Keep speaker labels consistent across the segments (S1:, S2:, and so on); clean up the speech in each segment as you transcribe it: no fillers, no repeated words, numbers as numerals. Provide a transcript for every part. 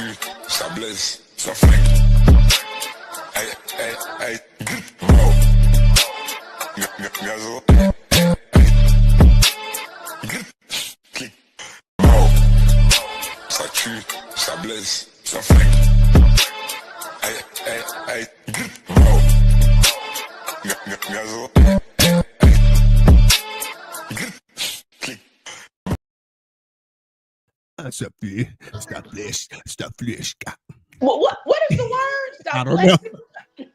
S1: tue, ça blesse, ça flingue. Hey, hey, hey, wow. Gazo, hey, clic. Wow. Ça tue, ça blesse, ça flingue. Hey, hey, hey, wow. Gazo,
S2: Stop flesh.
S3: What is the word? Stop
S2: I don't
S3: blessing?
S2: know.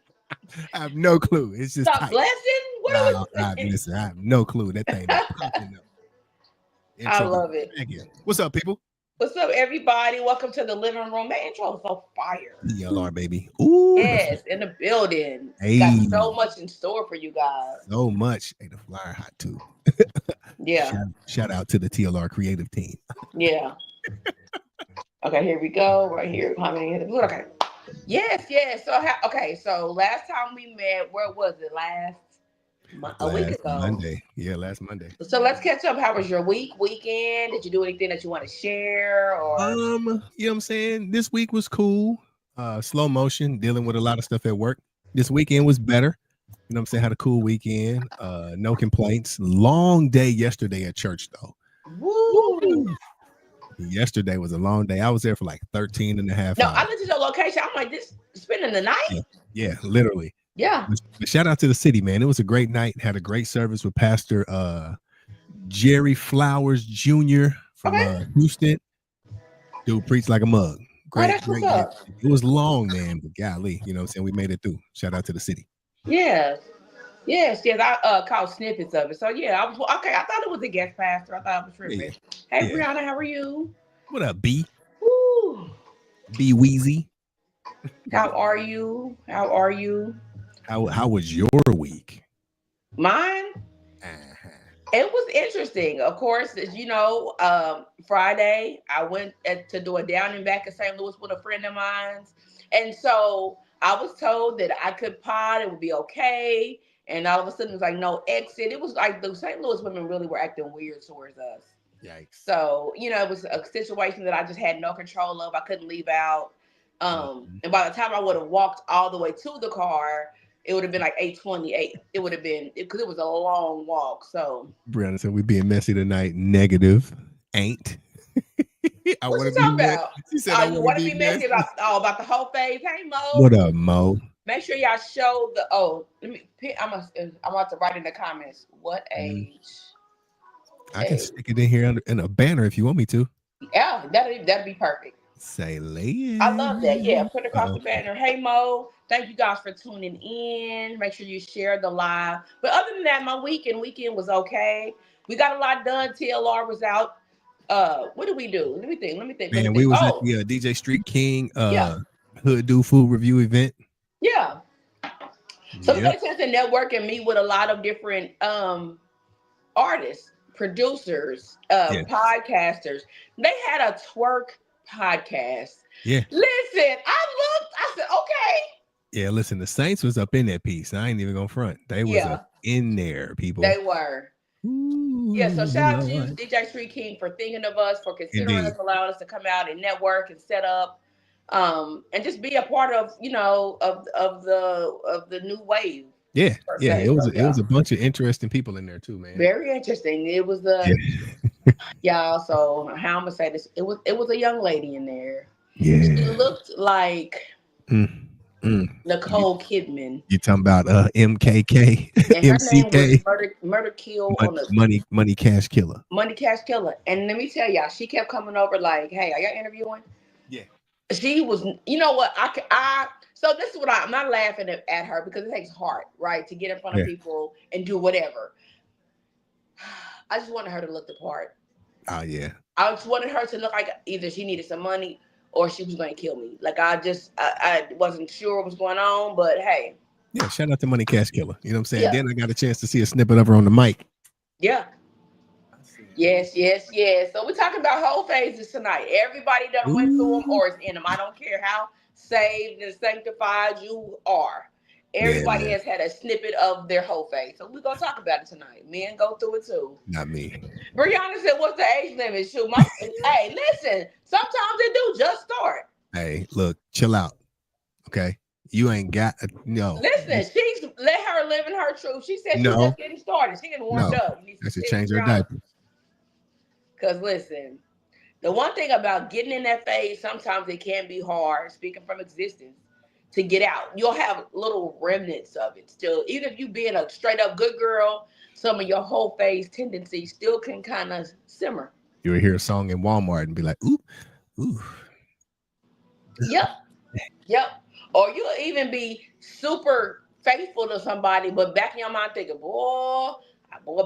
S2: I have no clue. It's just
S3: Stop
S2: tight.
S3: blessing? What are we saying?
S2: Listen, I have no clue. That thing is popping up.
S3: I love it.
S2: What's up, people?
S3: What's up, everybody? Welcome to the living room. Man, intro is so fire.
S2: TLR, baby. Ooh.
S3: Yes, in the building.
S2: Hey.
S3: Got so much in store for you guys.
S2: So much. Hey, the flyer hot too.
S3: Yeah.
S2: Shout out to the TLR creative team.
S3: Yeah. Okay, here we go. Right here. How many? Okay. Yes. So last time we met, where was it? A week ago.
S2: Monday. Yeah, last Monday.
S3: So let's catch up. How was your weekend? Did you do anything that you want to share? Or
S2: you know what I'm saying? This week was cool. Slow motion, dealing with a lot of stuff at work. This weekend was better. You know what I'm saying? Had a cool weekend. No complaints. Long day yesterday at church, though.
S3: Woo!
S2: Yesterday was a long day. I was there for like 13 and a half
S3: hours.
S2: I
S3: looked at your location. I'm like, this spending the night?
S2: Yeah, literally.
S3: Yeah.
S2: But shout out to the city, man. It was a great night. Had a great service with Pastor Jerry Flowers Jr. from Houston. Dude preached like a mug. Great. It was long, man, but golly, you know what I'm saying? We made it through. Shout out to the city.
S3: Yes. I caught snippets of it. So yeah, I was okay. I thought it was a guest pastor. I thought it was tripping. Yeah. Hey, Brianna, how are you?
S2: What up, B?
S3: Woo.
S2: B Weezy.
S3: How are you? How
S2: was your week?
S3: Mine? It was interesting. Of course, as you know, Friday I went to do a down and back in St. Louis with a friend of mine, and so I was told that I could pod, it would be okay. And all of a sudden, it was like no exit. It was like the St. Louis women really were acting weird towards us.
S2: Yikes.
S3: So, it was a situation that I just had no control of. I couldn't leave out. And by the time I would have walked all the way to the car, it would have been like 8:28. It would have been, because it was a long walk. So
S2: Brianna said, we being messy tonight. Negative. Ain't.
S3: I want to be about? She said, I want to be messy about the whole phase. Hey, Mo.
S2: What up, Mo?
S3: Make sure y'all show I'm about to write in the comments. What age?
S2: I can stick it in here in a banner if you want me to.
S3: Yeah, that'd be perfect.
S2: Say lay.
S3: I love that. Yeah, put it across the banner. Hey, Mo. Thank you guys for tuning in. Make sure you share the live. But other than that, my weekend was okay. We got a lot done. TLR was out. What did we do? Let me think.
S2: Man, we was at the DJ Street King Hood Do Food Review event.
S3: Yeah. So we got a chance to network and meet with a lot of different artists, producers, podcasters. They had a twerk podcast.
S2: Yeah.
S3: Listen, I said, okay.
S2: Yeah, listen, the Saints was up in that piece. I ain't even gonna front. They was up in there, people.
S3: They were. Ooh, yeah, so shout out to you, DJ Street King, for thinking of us, for considering us, allowing us to come out and network and set up. And just be a part of, of the new wave.
S2: Yeah. It was a bunch of interesting people in there too, man.
S3: Very interesting. It was y'all. So how I'm gonna say this? It was a young lady in there.
S2: Yeah.
S3: She looked like Nicole Kidman.
S2: You talking about MKK,
S3: and her MCK, name was Murder Kill
S2: Money Cash Killer.
S3: Money Cash Killer. And let me tell y'all, she kept coming over like, hey, are y'all interviewing?
S2: Yeah.
S3: She was, you know what? So this is what I'm not laughing at her, because it takes heart, right, to get in front of people and do whatever. I just wanted her to look the part.
S2: Oh yeah.
S3: I just wanted her to look like either she needed some money or she was going to kill me. Like I wasn't sure what was going on, but hey.
S2: Yeah, shout out to Money Cash Killer. You know what I'm saying? Yeah. Then I got a chance to see a snippet of her on the mic.
S3: Yeah. Yes. So we're talking about whole phases tonight. Everybody done went through them or is in them. I don't care how saved and sanctified you are. Everybody has had a snippet of their whole phase. So we're going to talk about it tonight. Men go through it too.
S2: Not me.
S3: Brianna said, what's the age limit? Shoot, hey, listen, sometimes it do just start.
S2: Hey, look, chill out. Okay. You ain't got no.
S3: Listen, she's let her live in her truth. She said she was
S2: No,
S3: just getting started. She getting warmed
S2: no.
S3: up. You need
S2: I
S3: some
S2: should
S3: tips,
S2: change her
S3: Brianna.
S2: diaper.
S3: Because listen, the one thing about getting in that phase, sometimes it can be hard, speaking from existence, to get out. You'll have little remnants of it still. Even if you being a straight up good girl, some of your whole phase tendencies still can kind of simmer.
S2: You will hear a song in Walmart and be like, ooh, ooh.
S3: Yep. Yep. Or you'll even be super faithful to somebody, but back in your mind thinking, boy,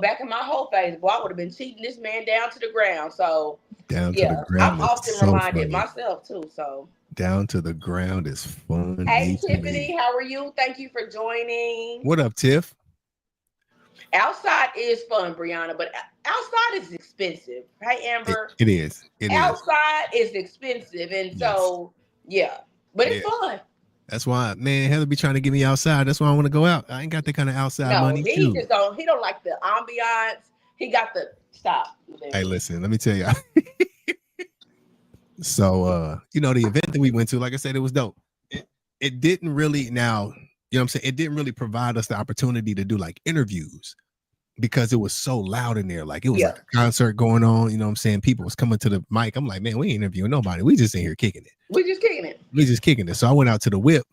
S3: back in my whole phase, boy, I would have been cheating this man down to the ground. So
S2: Down to the
S3: yeah, I'm
S2: ground is
S3: often
S2: so
S3: reminded
S2: funny.
S3: myself too. So
S2: Down to the ground is funny
S3: hey
S2: to
S3: Tiffany,
S2: me.
S3: how are you? Thank you for joining.
S2: What up, Tiff?
S3: Outside is fun, Brianna, but outside is expensive. Hey Amber,
S2: It is. It is.
S3: outside is expensive, and
S2: Yes.
S3: so yeah, but it's
S2: Yeah.
S3: fun.
S2: That's why, man, Heather be trying to get me outside. That's why I want to go out. I ain't got that kind of outside
S3: No,
S2: money,
S3: he
S2: too.
S3: just don't. He don't like the ambiance. He got the stop.
S2: Hey, listen, let me tell you. So, the event that we went to, like I said, it was dope. It didn't really, now, you know what I'm saying? It didn't really provide us the opportunity to do like interviews because it was so loud in there. Like it was like a concert going on. You know what I'm saying? People was coming to the mic. I'm like, man, we ain't interviewing nobody. We just in here kicking it.
S3: We just kicking it.
S2: We just kicking it. So I went out to the whip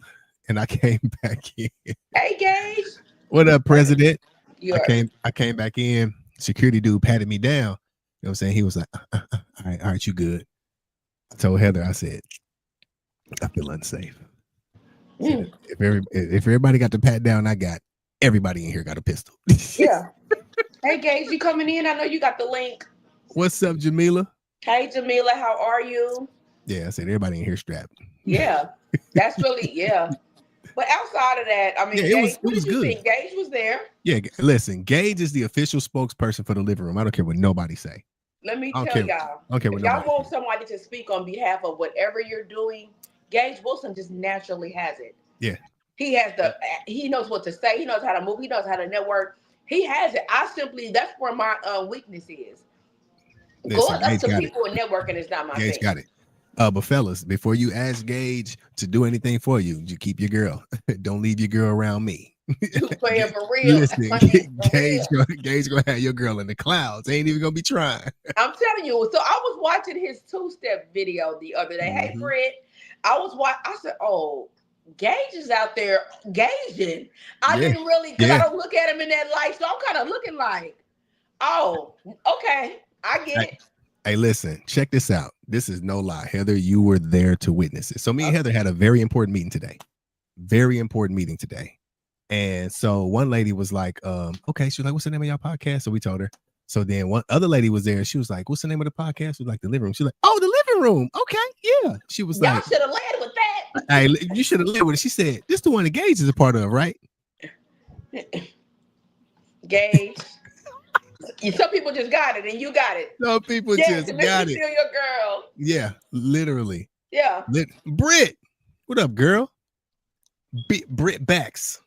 S2: and I came back in.
S3: Hey, Gage.
S2: What up, President?
S3: You're...
S2: I came back in. Security dude patted me down. You know what I'm saying? He was like, all right, you good. I told Heather, I said, I feel unsafe. Said, if everybody got the pat down, I got everybody in here got a pistol.
S3: Yeah. Hey, Gage, you coming in? I know you got the link.
S2: What's up, Jamila?
S3: Hey, Jamila, how are you?
S2: Yeah, I said everybody in here strapped.
S3: Yeah, that's really, yeah. But outside of that, I mean,
S2: yeah,
S3: Gage,
S2: it was good.
S3: Think? Gage was there.
S2: Yeah, listen, Gage is the official spokesperson for the living room. I don't care what nobody say.
S3: Let me tell y'all.
S2: Okay,
S3: if y'all want somebody to speak on behalf of whatever you're doing, Gage Wilson just naturally has it.
S2: Yeah.
S3: He knows what to say. He knows how to move. He knows how to network. He has it. That's where my weakness is. Going up to people and networking is not my thing.
S2: Gage got it. But fellas, before you ask Gage to do anything for you, you keep your girl. Don't leave your girl around me.
S3: You playing for real.
S2: Listen, Gage gonna have your girl in the clouds. Ain't even gonna be trying.
S3: I'm telling you. So I was watching his 2-step video the other day. Hey, Fred. I said, oh, Gage is out there gauging. I didn't really, because I don't look at him in that light. So I'm kind of looking like, oh, okay, I get it.
S2: Hey, listen, check this out. This is no lie. Heather, you were there to witness it. So me and Heather had a very important meeting today. Very important meeting today. And so one lady was like, okay, she was like, what's the name of y'all podcast? So we told her. So then one other lady was there. She was like, what's the name of the podcast? She was like, The Living Room. She was like, oh, The Living Room. Okay, yeah. She was
S3: y'all
S2: like,
S3: should have led with that.
S2: Hey, you should have led with it. She said, this the one that Gage is a part of, right?
S3: Gage. Some people just got it, and you got it.
S2: Some people just got it.
S3: Still your girl.
S2: Yeah, literally.
S3: Yeah.
S2: Britt, what up, girl? Britt Bax.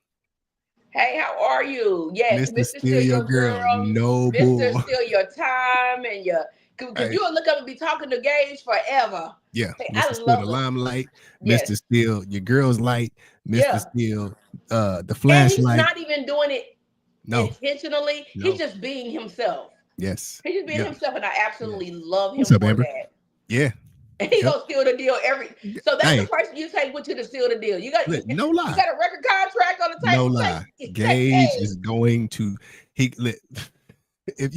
S3: Hey, how are you? Yes,
S2: Mr. Steal Your Girl. No bull.
S3: Mr. Steal Your Time and your, because you'll look up and be talking to Gage forever.
S2: Yeah,
S3: hey,
S2: Mr. Steal the Limelight,
S3: yes.
S2: Mr. Steal Your Girl's Light, Mr. Steal the Flashlight.
S3: And he's not even doing it intentionally. No. He's just being himself.
S2: Yes.
S3: He's just being himself, and I absolutely love him
S2: What's up,
S3: for
S2: Amber?
S3: that.
S2: Yeah.
S3: And he gonna steal the deal So that's the person you take with you to steal the deal. You got
S2: no lie.
S3: You got a record contract on the table.
S2: No lie. Gage is going to if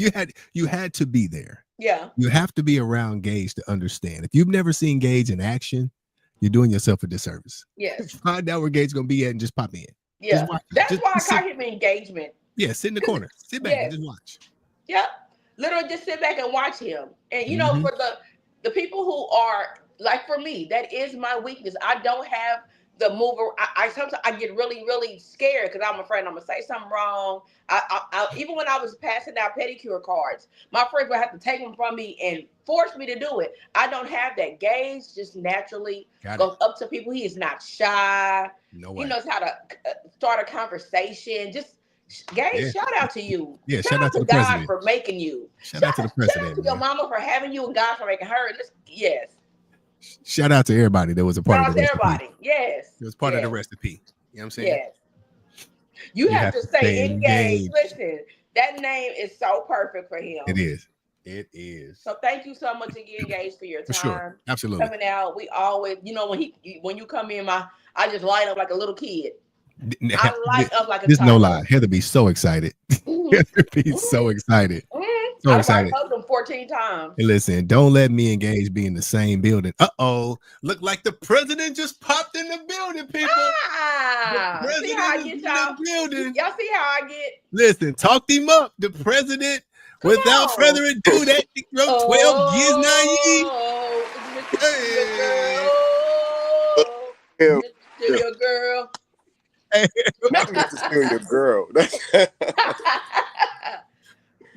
S2: you had to be there.
S3: Yeah.
S2: You have to be around Gage to understand. If you've never seen Gage in action, you're doing yourself a disservice.
S3: Yes.
S2: Find out where Gage is gonna be at and just pop in.
S3: Yeah. That's why I call him engagement.
S2: Yeah, sit in the corner. Sit back and just watch.
S3: Yep. Literally just sit back and watch him. And you know, for the people who are like, for me, that is my weakness. I don't have the mover. I sometimes I get really, really scared because I'm afraid I'm gonna say something wrong. I even when I was passing out pedicure cards, my friends would have to take them from me and force me to do it. I don't have that. Gage just naturally goes up to people. He is not shy.
S2: No way.
S3: He knows how to start a conversation. Just Gage, shout out to you.
S2: Yeah, shout out to the
S3: God
S2: president.
S3: for making you.
S2: Shout out to the president.
S3: Shout out to your mama for having you and God for making her. Yes.
S2: Shout out to everybody that was a part
S3: Shout
S2: of
S3: out
S2: the
S3: to
S2: recipe.
S3: everybody. Yes.
S2: It was part of the recipe. You know what I'm saying?
S3: Yes. You have to stay engaged. Listen, that name is so perfect for him.
S2: It is. It is.
S3: So thank you so much again, Gage, for your time.
S2: For sure. Absolutely.
S3: Coming out. We always, when you come in, I just light up like a little kid. I light up like a
S2: There's
S3: child.
S2: no lie. Heather be so excited. Heather be so excited. So excited.
S3: I hugged them 14 times.
S2: Hey, listen, don't let me engage be in the same building. Look like the president just popped in the building, people.
S3: See how I get y'all?
S2: Building.
S3: Y'all see how I get?
S2: Listen, talked him up. The president, without further ado, that 12 years naive.
S3: Still your girl.
S4: Still your girl.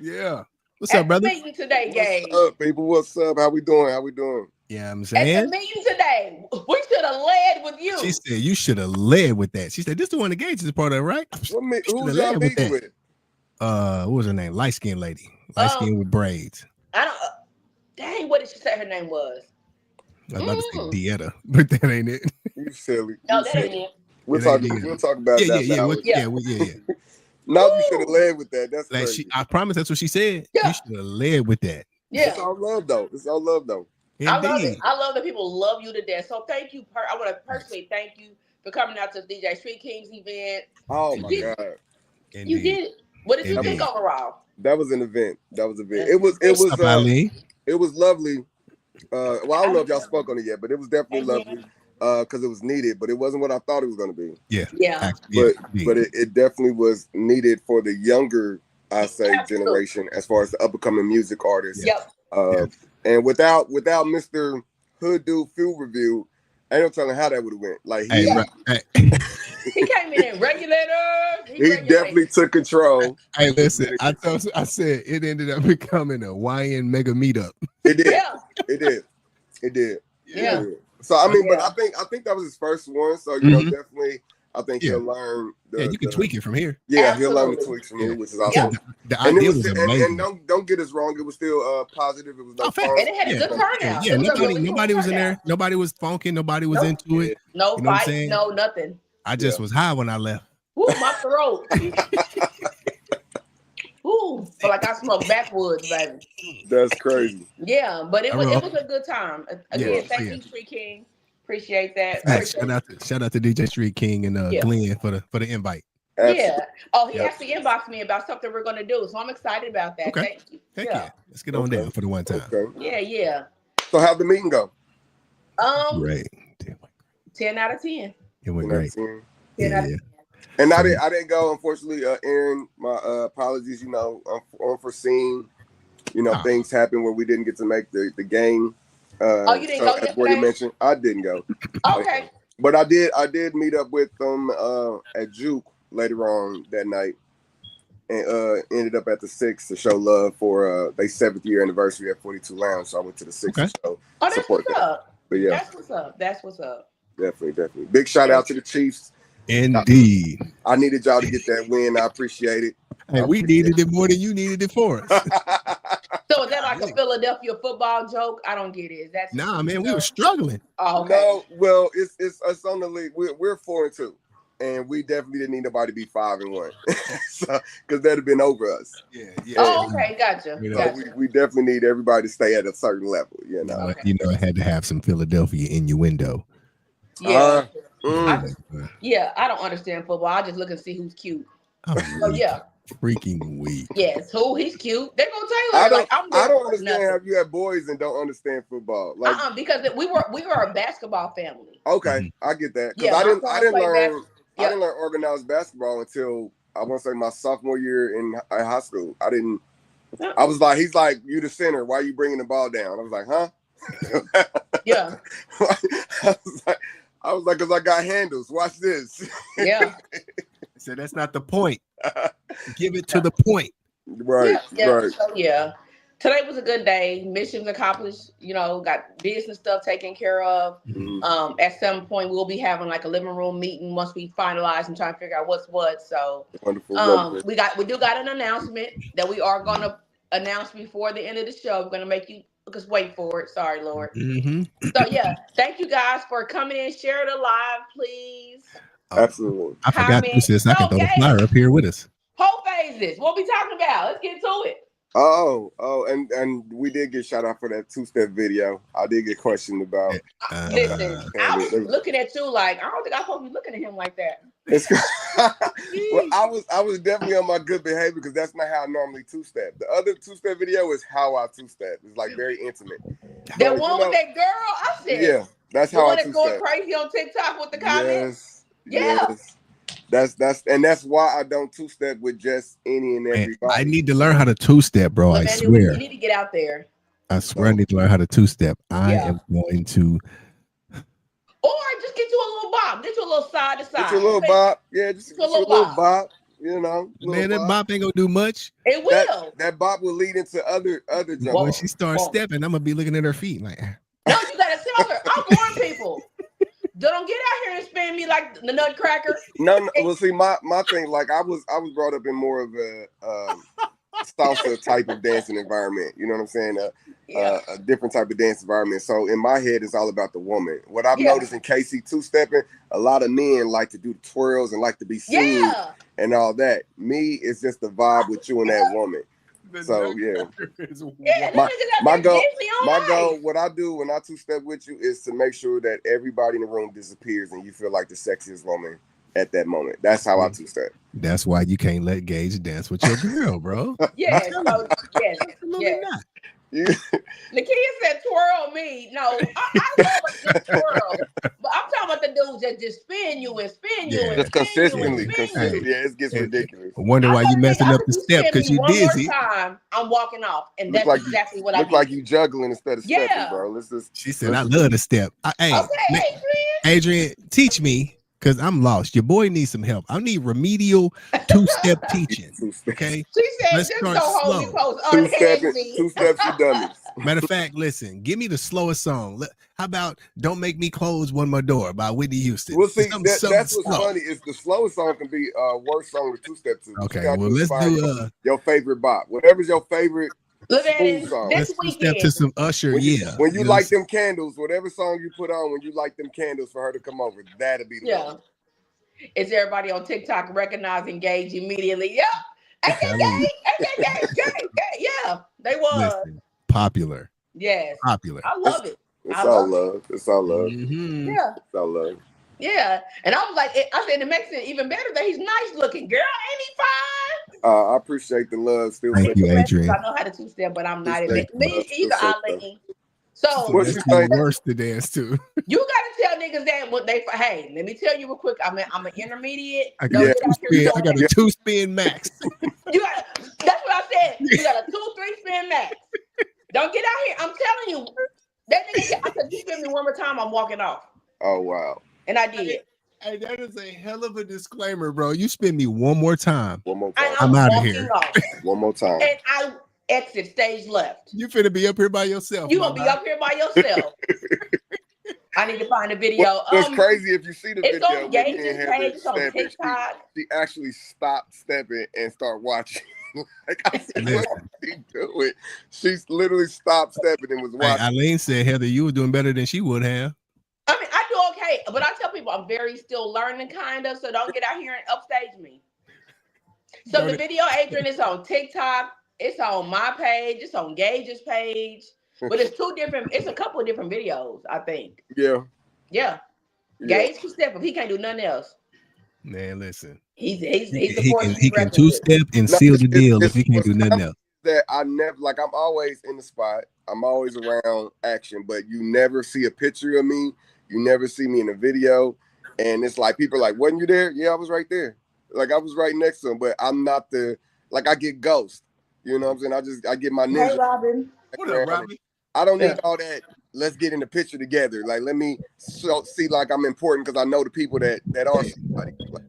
S2: Yeah. What's up, brother?
S3: Meeting today, Gabe.
S4: What's up, people? What's up? How we doing?
S2: Yeah, I'm saying.
S3: At the meeting today, we should have led with you.
S2: She said you should have led with that. She said this is the one that Gage is a part of, right?
S4: Who's y'all meeting with?
S2: What was her name? Light skinned lady. Light skin with braids.
S3: I don't. Dang, what did she say her name was?
S2: I was about to say Dieta, but that ain't it.
S4: You silly.
S3: No, that ain't it.
S4: We'll talk about that.
S2: Yeah.
S4: No, you should have led with that. That's
S2: like
S4: crazy.
S2: I promise that's what she said.
S3: Yeah.
S2: You should have led with that.
S3: Yeah.
S4: It's all love though.
S2: Indeed.
S3: I love it. I love that people love you to death. So thank you. I want to personally thank you for coming out to the DJ Street Kings event.
S4: Oh my God.
S2: Indeed.
S3: You did it. What did you think overall?
S4: That was an event. It was lovely. Well, I don't know if y'all spoke on it yet, but it was definitely lovely. Because it was needed, but it wasn't what I thought it was going to be.
S3: Yeah.
S4: But it definitely was needed for the younger, I say, generation as far as the up and coming music artists.
S3: Yep.
S4: And without Mr. Hood Dude Field Review, I ain't no telling how that would have went. Like he
S3: came in regulator.
S4: He definitely took control.
S2: Hey, listen, I said it ended up becoming a YN mega meetup.
S4: It did.
S3: Yeah.
S4: It did.
S3: Yeah.
S4: So I mean, but I think that was his first one. So you know, definitely, I think he'll learn.
S2: You can tweak it from here.
S4: Yeah, he'll learn the tweaks from here, which is awesome.
S2: The idea was amazing.
S4: And don't get us wrong, it was still positive. It was no fun.
S3: And it had a good turnout.
S2: Yeah, nobody was in there. Nobody was funking. Nobody was into it.
S3: No fight. No nothing.
S2: I just was high when I left.
S3: Ooh, my throat. Ooh, feel like I smoked backwoods, baby.
S4: That's crazy.
S3: Yeah, but it was a good time. Again, thank you, Street King. Appreciate that.
S2: Shout out to DJ Street King and Glenn for the invite.
S4: Absolutely.
S3: Yeah. Oh, he actually inboxed me about something we're gonna do, so I'm excited about that.
S2: Okay.
S3: Thank you.
S2: Heck yeah. Let's get on down for the one time.
S4: Okay.
S3: Yeah.
S4: So how'd the meeting go?
S2: Great.
S3: 10 out of 10.
S2: It went great.
S3: 10 out of 10.
S4: And I didn't go, unfortunately. Aaron, my apologies. You know, unforeseen. You know, things happen where we didn't get to make the game.
S3: You didn't go yesterday?
S4: You mentioned, I didn't go.
S3: Okay.
S4: But I did meet up with them at HEAUX later on that night, and ended up at the 6 to show love for their 7th year anniversary at 42 Lounge. So I went to the 6 to show support that. But yeah,
S3: That's what's up.
S4: Definitely. Big shout out to the Chiefs.
S2: Indeed.
S4: I needed y'all to get that win. I appreciate it.
S2: Hey, we needed it more than you needed it for us.
S3: So is that like a Philadelphia football joke? I don't get it. Is that
S2: man, we were struggling.
S3: Oh, okay.
S4: No, well, it's on the league. We're 4-2, and we definitely didn't need nobody to be 5-1, so because that'd have been over us.
S2: Yeah.
S3: Oh, okay, gotcha.
S4: We definitely need everybody to stay at a certain level. You know,
S2: I had to have some Philadelphia innuendo.
S3: Yeah. I don't understand football. I just look and see who's cute.
S2: Freaking weak.
S3: Yes, he's cute. They're gonna tell you.
S4: I don't understand how you have boys and don't understand football. Like,
S3: because we were a basketball family.
S4: Okay, I get that. Because I didn't learn organized basketball until I want to say my sophomore year in high school. I was like, he's like, you the center. Why are you bringing the ball down? I was like, huh?
S3: Yeah.
S4: I was like, because I got handles. Watch this.
S3: Yeah.
S2: So that's not the point. Give it to the point.
S4: Right. Right.
S3: So, today was a good day. Missions accomplished. You know, got business stuff taken care of.
S4: Mm-hmm.
S3: At some point, we'll be having like a living room meeting once we finalize and try to figure out what's what. So,
S4: wonderful.
S3: We do got an announcement that we are going to announce before the end of the show. We're going to make you Just wait for it. Sorry, Lord.
S2: Mm-hmm.
S3: So yeah, thank you guys for coming in. Share the live, please.
S4: Absolutely.
S2: I forgot
S3: Comment.
S2: sis. I can throw the
S3: Okay.
S2: flyer up here with us.
S3: Whole phases. What we talking about? Let's get to it.
S4: And we did get shout out for that 2-step video. I did get questioned about.
S3: Listen, I was looking at you like I don't think I'm supposed to be looking at him like that.
S4: It's well, I was definitely on my good behavior because that's not how I normally 2-step. The other 2-step video is how I 2-step. It's like very intimate.
S3: That one with that girl, I said.
S4: Yeah, that's
S3: how I 2-step. The one that's going crazy on TikTok with the comments. Yes.
S4: That's why I don't 2-step with just any and everybody.
S2: I need to learn how to 2-step, bro. I swear.
S3: You need to get out there.
S2: I swear I need to learn how to 2-step. I am going to.
S3: Or just get you a little bop. Get you a little side to side.
S4: Get you a little bop. Yeah, just get you a little bop. You know,
S2: man, that bop ain't gonna do much.
S3: It will.
S4: That bop will lead into other jumps.
S2: When she starts stepping, I'm gonna be looking at her feet like.
S3: No, you gotta tell her. I'm warning people. Don't get out here and spin me like the Nutcracker.
S4: No. Well, see, my thing, like I was brought up in more of a salsa type of dancing environment. You know what I'm saying? A different type of dance environment. So in my head, it's all about the woman. What I've noticed in KC 2-stepping, a lot of men like to do the twirls and like to be seen and all that. Me, it's just the vibe with you and that woman. So my goal, what I do when I 2-step with you is to make sure that everybody in the room disappears and you feel like the sexiest woman at that moment. That's how I 2-step.
S2: That's why you can't let Gage dance with your girl, bro.
S3: Yes,
S2: not.
S3: Nakia said twirl me. No, I love a good twirl. But I'm talking about the dudes that just spin you and spin you and
S4: just consistently.
S3: Yeah,
S4: it gets ridiculous.
S2: I wonder why you messing up the step because you dizzy.
S3: One more time, I'm walking off, and that's exactly what I
S4: look like you juggling instead of stepping, bro.
S2: She said, "I love to step." Hey, Adrian, teach me. Because I'm lost. Your boy needs some help. I need remedial 2-step teaching. Okay.
S3: She said, let's just start slow.
S4: 2 steps, you dummies.
S2: Matter of fact, listen, give me the slowest song. How about Don't Make Me Close One More Door by Whitney Houston?
S4: Well, see, that's what's funny is the slowest song can be worst song to 2-step to.
S2: Okay, well, let's do
S4: your favorite bop. Whatever's your favorite song.
S3: This
S2: weekend. To some Usher,
S4: when you light them candles, whatever song you put on when you light them candles for her to come over, that'll be the one.
S3: Is everybody on TikTok recognizing Gage immediately? Yeah. Yeah, they was.
S2: Listen, popular.
S3: Yes.
S2: Popular.
S3: I love it.
S4: It's all love. It's all love.
S2: Mm-hmm.
S3: Yeah.
S4: It's all love.
S3: Yeah. And I was like, I said, it makes it even better that he's nice looking. Girl, ain't he fine?
S4: I appreciate the love. Still,
S2: thank you, Adrian.
S3: I know how to 2-step, but I'm not in me either, Eileen. So
S2: what's the worst to dance to?
S3: You gotta tell niggas that what they. Hey, let me tell you real quick. I'm an intermediate.
S2: I got a 2-spin max.
S3: That's what I said. You got a 2-3 spin max. Don't get out here. I'm telling you, that nigga. I said, you spin me one more time, I'm walking off.
S4: Oh wow.
S3: And I did.
S2: Hey, that is a hell of a disclaimer, bro. You spin me one more time.
S4: One more time.
S2: I'm out of here.
S4: One more time.
S3: And I exit stage left.
S2: You finna be up here by yourself.
S3: You gonna be up here by yourself. I need to find a video.
S4: It's crazy if you see the
S3: it's
S4: video.
S3: On Gage's page, it's on TikTok.
S4: She actually stopped stepping and start watching. Like I said, what she doing? She literally stopped stepping and was watching.
S2: Hey, Eileen said, Heather, you were doing better than she would have.
S3: I mean, I do okay, but I tell people I'm very still learning, kind of. So don't get out here and upstage me. So the video, Adrian, is on TikTok. It's on my page. It's on Gage's page. But it's it's a couple of different videos, I think.
S4: Yeah.
S3: Gage can step if he can't do nothing else.
S2: Man, listen.
S3: He
S2: can 2-step and seal the deal if he can't do nothing else.
S4: That I never I'm always in the spot. I'm always around action, but you never see a picture of me. You never see me in a video. And it's like people are like, wasn't you there? Yeah, I was right there. Like I was right next to him, but I'm not I get ghost. You know what I'm saying? I get my ninja.
S3: Hey, Robin.
S2: What up, Robin?
S4: I don't need all that. Let's get in the picture together. Like, let me see like I'm important because I know the people that are somebody. Like,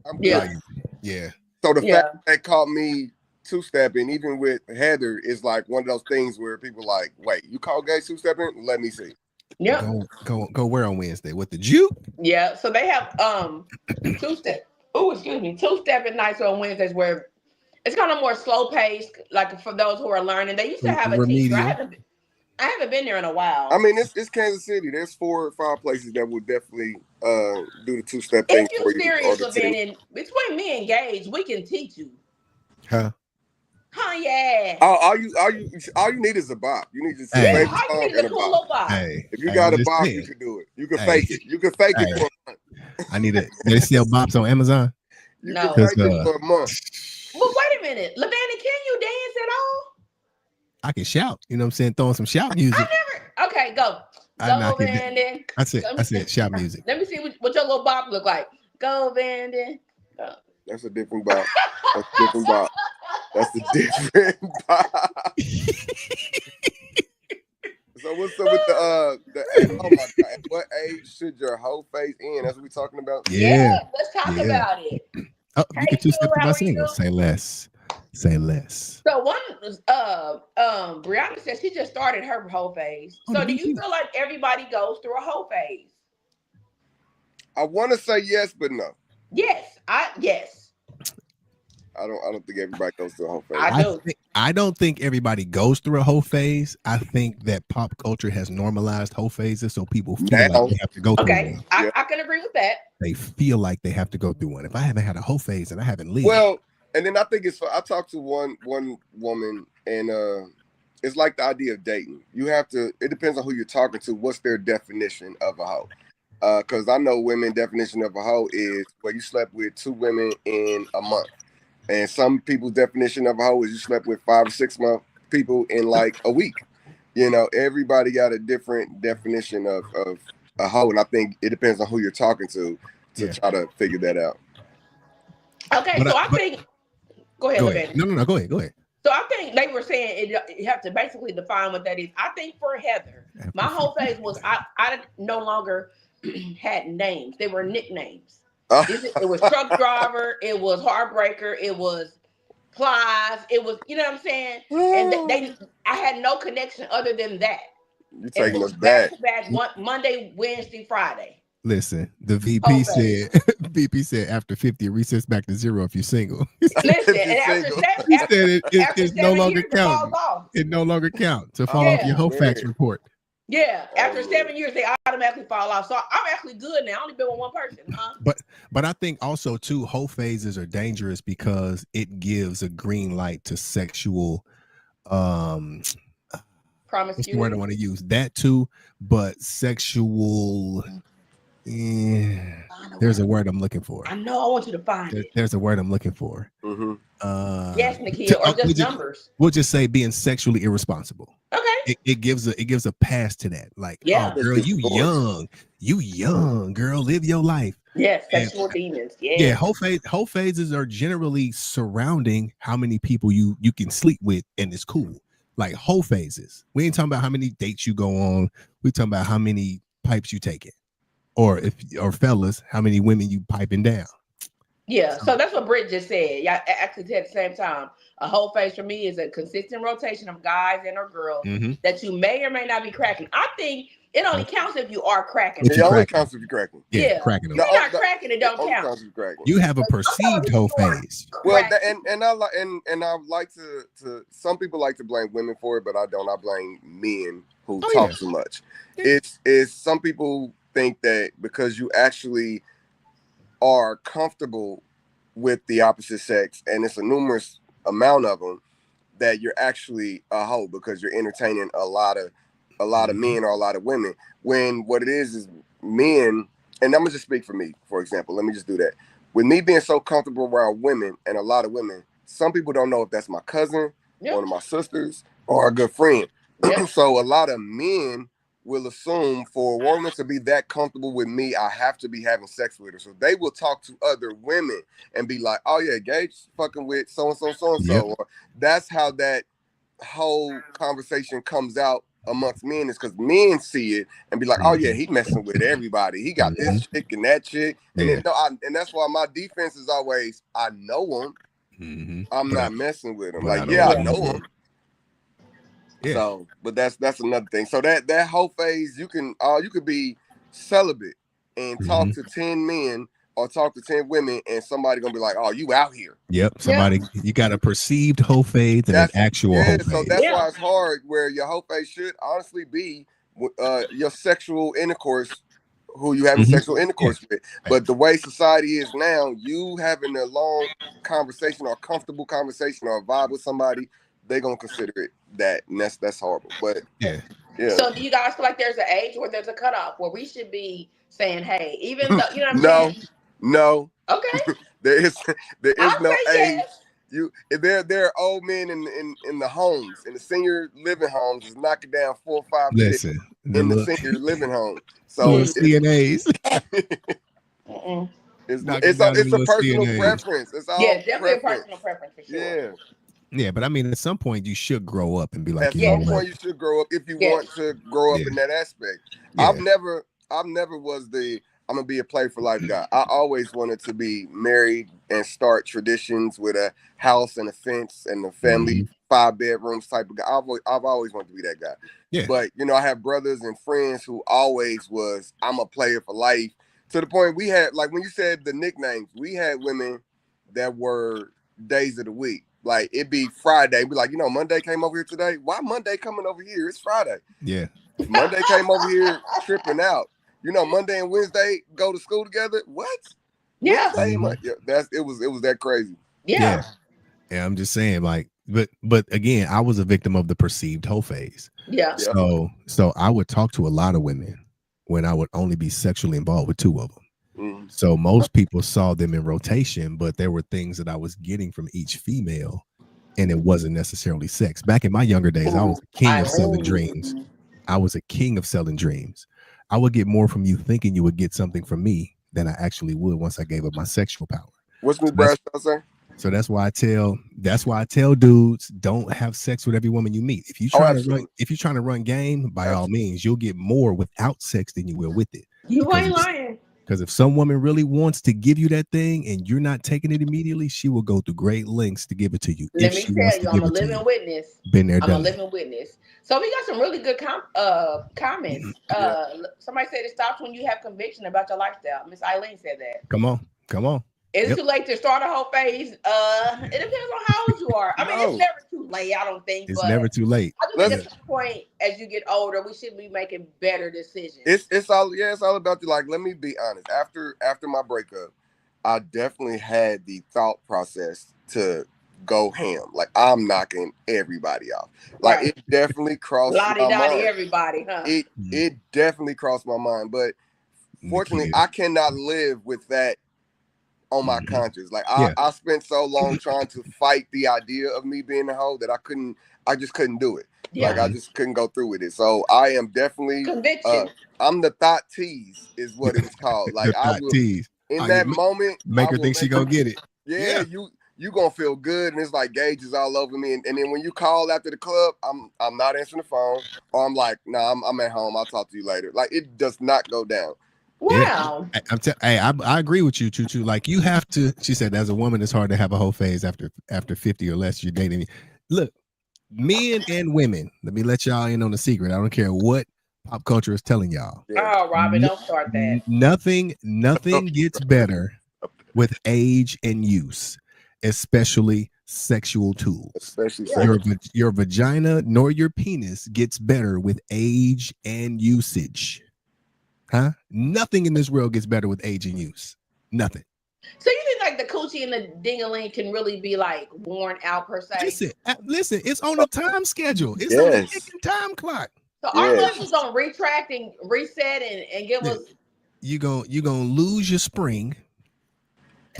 S2: Yeah.
S4: So the fact that caught me 2-stepping, even with Heather, is like one of those things where people like, wait, you call Gage 2-stepping? Let me see.
S3: Yeah.
S2: Go where on Wednesday? With the Jew?
S3: Yeah. So they have 2-step. Oh, excuse me, 2-stepping nights on Wednesdays where it's kind of more slow paced, like for those who are learning. They used to have a teacher. I haven't been there in a while.
S4: I mean, it's Kansas City. There's 4 or 5 places that will definitely do the 2-step thing
S3: If
S4: for
S3: you're
S4: you.
S3: serious, LeVan, between me and Gage, we can teach you.
S2: Huh?
S3: Yeah.
S4: All you need is a bop. You need to
S2: Hey.
S3: Yeah,
S4: favorite
S3: how you
S4: song
S3: need
S4: and
S3: a
S4: a
S3: cool
S4: bop.
S3: little bop.
S2: Hey,
S4: If you got
S2: I'm
S4: a
S2: just
S4: bop,
S2: saying.
S4: you can do it. You can
S2: Hey.
S4: fake it. You can fake it for a month.
S2: I need it. They sell bops on Amazon.
S4: You
S3: No.
S4: can fake it for a month.
S3: Well, wait a minute, LeVan, can you dance at all?
S2: I can shout. You know what I'm saying? Throwing some shout music.
S3: Okay, go. Go, Vanden.
S2: I said shout music.
S3: Let me see what your little bop look like. Go, Vanden. Go.
S4: That's a different bop. That's a different bop. That's a different bop. So what's up with the oh my God, at what age should your whole face end? That's what we talking about?
S2: Yeah.
S3: Let's talk about it.
S2: Oh, you can 2-step
S3: how
S2: my
S3: are
S2: single.
S3: you?
S2: Say less. Say less.
S3: So Brianna said she just started her whole phase. So do you feel like everybody goes through a whole phase?
S4: I want to say yes, but no.
S3: Yes.
S4: I don't think everybody goes through a whole phase.
S2: I don't think everybody goes through a whole phase. I think that pop culture has normalized whole phases, so people feel like they have to go through one.
S3: I can agree with that.
S2: They feel like they have to go through one. If I haven't had a whole phase and I haven't lived.
S4: Well, and then I think I talked to one woman, and it's like the idea of dating. You have to. It depends on who you're talking to. What's their definition of a hoe? Because I know women definition of a hoe is where you slept with 2 women in a month. And some people's definition of a hoe is you slept with 5 or 6 month people in like a week. You know, everybody got a different definition of a hoe. And I think it depends on who you're talking to try to figure that out.
S3: Okay, so I think go ahead.
S2: No, go ahead.
S3: So I think they were saying you have to basically define what that is. I think for Heather, my whole phase was I no longer had names. They were nicknames. It was truck driver, it was heartbreaker, it was Plies, it was, you know what I'm saying? And I had no connection other than that.
S4: You're taking us back.
S3: Monday, Wednesday, Friday.
S2: Listen, the VP said after 50 it resets back to 0 if you're single.
S3: Listen, and after
S2: it no longer counts. It no longer counts to fall off your whole fax report.
S3: Yeah, after 7 years, they automatically fall off. So I'm actually good now. I only been with one person, huh?
S2: But I think also too, whole phases are dangerous because it gives a green light to sexual. What's the word I want to use? That too, but sexual. There's a word I'm looking for.
S3: I know. I want you to find it.
S2: There's a word I'm looking for.
S3: Mm-hmm. Yes, Nakia, or just numbers.
S2: We'll just say being sexually irresponsible.
S3: Okay.
S2: It gives a pass to that. Like, oh girl, you young girl, live your life.
S3: Yes, sexual demons.
S2: Yeah, whole phases are generally surrounding how many people you can sleep with, and it's cool. Like whole phases. We ain't talking about how many dates you go on. We talking about how many pipes you take it, or fellas, how many women you piping down.
S3: Yeah, so that's what Britt just said. Y'all actually said at the same time. A whole phase for me is a consistent rotation of guys and or girls that you may or may not be cracking. I think it only counts if you are cracking.
S4: It only counts if you're cracking.
S3: Yeah.
S2: Cracking them.
S3: If you're not cracking, it don't count.
S2: You have a perceived whole phase.
S4: Well, and I like to some people like to blame women for it, but I don't. I blame men who talk too much. It's some people think that because you actually are comfortable with the opposite sex, and it's a numerous amount of them, that you're actually a hoe because you're entertaining a lot of men or a lot of women. When what it is men, and I'm gonna just speak for me, for example. Let me just do that. With me being so comfortable around women and a lot of women, some people don't know if that's my cousin, one of my sisters, or a good friend. So a lot of men will assume for a woman to be that comfortable with me, I have to be having sex with her. So they will talk to other women and be like, oh yeah, Gage fucking with so-and-so, so-and-so. Or that's how that whole conversation comes out amongst men, is because men see it and be like, oh yeah, he messing with everybody. He got this chick and that chick. And, and that's why my defense is always, I know him. I'm not messing with him. Like, I know him. Yeah. So, but that's another thing. So that whole phase, you could be celibate and talk to 10 men or talk to 10 women, and somebody gonna be like, "Oh, you out here."
S2: Yep. Somebody, you got a perceived whole phase and
S4: That's
S2: an actual whole
S4: so
S2: phase.
S4: that's why it's hard. Where your whole phase should honestly be your sexual intercourse, who you having sexual intercourse with. But the way society is now, you having a long conversation or a comfortable conversation or a vibe with somebody, they're gonna consider it that, and that's horrible. But
S2: yeah.
S3: So do you guys feel like there's an age where there's a cutoff where we should be saying, hey, even though, you know what I'm saying?
S4: No.
S3: Okay.
S4: there is
S3: I'll
S4: no
S3: say
S4: age.
S3: yes.
S4: There are old men in the homes, in the senior living homes, is knocking down 4 or 5
S2: Listen,
S4: chicks in the senior living home. So
S2: CNAs.
S4: it's a personal
S2: CNAs.
S4: preference. It's all
S3: definitely a personal preference for sure.
S2: Yeah, but I mean, at some point you should grow up and be like,
S4: at some point you should grow up if you want to grow up in that aspect. I've never was the I'm gonna be a play for life guy. I always wanted to be married and start traditions with a house and a fence and a family, 5 bedrooms type of guy. I've always wanted to be that guy. Yeah. But you know, I have brothers and friends who always was, I'm a player for life. To the point we had, like when you said the nicknames, we had women that were days of the week. Like it'd be Friday, be like, you know, Monday came over here today. Why Monday coming over here? It's Friday. Yeah. Monday came over here tripping out. You know, Monday and Wednesday go to school together. What?
S3: Yeah.
S4: It was that crazy.
S2: Yeah. I'm just saying, like, but again, I was a victim of the perceived whole phase.
S3: Yeah.
S2: So I would talk to a lot of women when I would only be sexually involved with 2 of them. So most people saw them in rotation, but there were things that I was getting from each female, and it wasn't necessarily sex. Back in my younger days, I was a king of selling dreams. I would get more from you thinking you would get something from me than I actually would once I gave up my sexual power.
S4: What's Miss Bradshaw say?
S2: So that's why I tell dudes, don't have sex with every woman you meet. If you trying to run game, by all means, you'll get more without sex than you will with it.
S3: You ain't lying.
S2: Because if some woman really wants to give you that thing and you're not taking it immediately, she will go through great lengths to give it to you.
S3: Let me tell you, I'm a living witness.
S2: Been there, done
S3: I'm a living witness. So we got some really good comments. Somebody said it stops when you have conviction about your lifestyle. Miss Eileen said that.
S2: Come on.
S3: It's too late to start a whole phase. It depends on how old you are. I mean, it's never too late, I don't think.
S2: It's never too late.
S3: I just think at some point, as you get older, we should be making better decisions.
S4: It's all about you. Like, let me be honest. After my breakup, I definitely had the thought process to go ham. Like, I'm knocking everybody off. Like, it definitely crossed my mind.
S3: Everybody, huh?
S4: It definitely crossed my mind. But fortunately, I cannot live with that on my conscience. Like I spent so long trying to fight the idea of me being a hoe that I just couldn't do it. Like I just couldn't go through with it. So I am definitely
S3: conviction.
S4: I'm the thought tease is what it's called. Like I will tease. In that moment
S2: make her think she gonna get it.
S4: Yeah, you gonna feel good, and it's like gauges all over me. And then when you call after the club, I'm not answering the phone, or I'm like, nah, I'm at home. I'll talk to you later. Like it does not go down.
S3: Wow.
S2: Yeah. I agree with you, Choo. Like you have to, she said, as a woman, it's hard to have a whole phase after 50 or less you're dating. Look, men and women, let me let y'all in on the secret. I don't care what pop culture is telling y'all.
S3: Oh, Robin, don't start that.
S2: Nothing gets better with age and use, especially sexual tools. Your vagina nor your penis gets better with age and usage. Huh? Nothing in this world gets better with age and use. Nothing.
S3: So you think like the coochie and the ding-a-ling can really be like worn out per se?
S2: Listen, it's on a time schedule. It's on a ticking time clock.
S3: So our muscles gonna retract and reset and give us.
S2: You gonna lose your spring.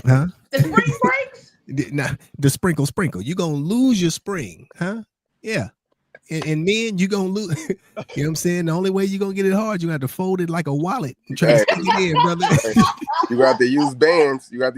S2: Huh?
S3: The spring breaks?
S2: Nah, the sprinkle. You gonna lose your spring, huh? Yeah. And men, you gonna lose. You know what I'm saying? The only way you gonna get it hard, you have to fold it like a wallet and try to stick it in, brother.
S4: You got to use bands. They got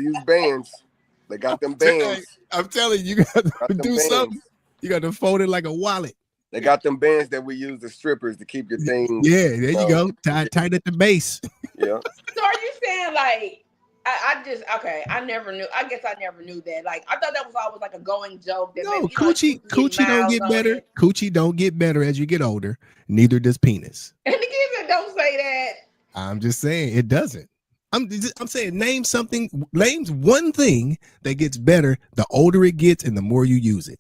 S4: them bands.
S2: I'm telling you, got to do something. You got to fold it like a wallet.
S4: They got them bands that we use as strippers to keep your thing.
S2: Yeah, there you go. Tight at the base.
S4: Yeah.
S3: So are you saying like? I never knew. I guess I never knew that. Like, I thought that was always like a going joke. That
S2: no, coochie don't get better. It. Coochie don't get better as you get older. Neither does penis.
S3: And the kids don't say that.
S2: I'm just saying it doesn't. I'm saying name something. Name one thing that gets better the older it gets and the more you use it.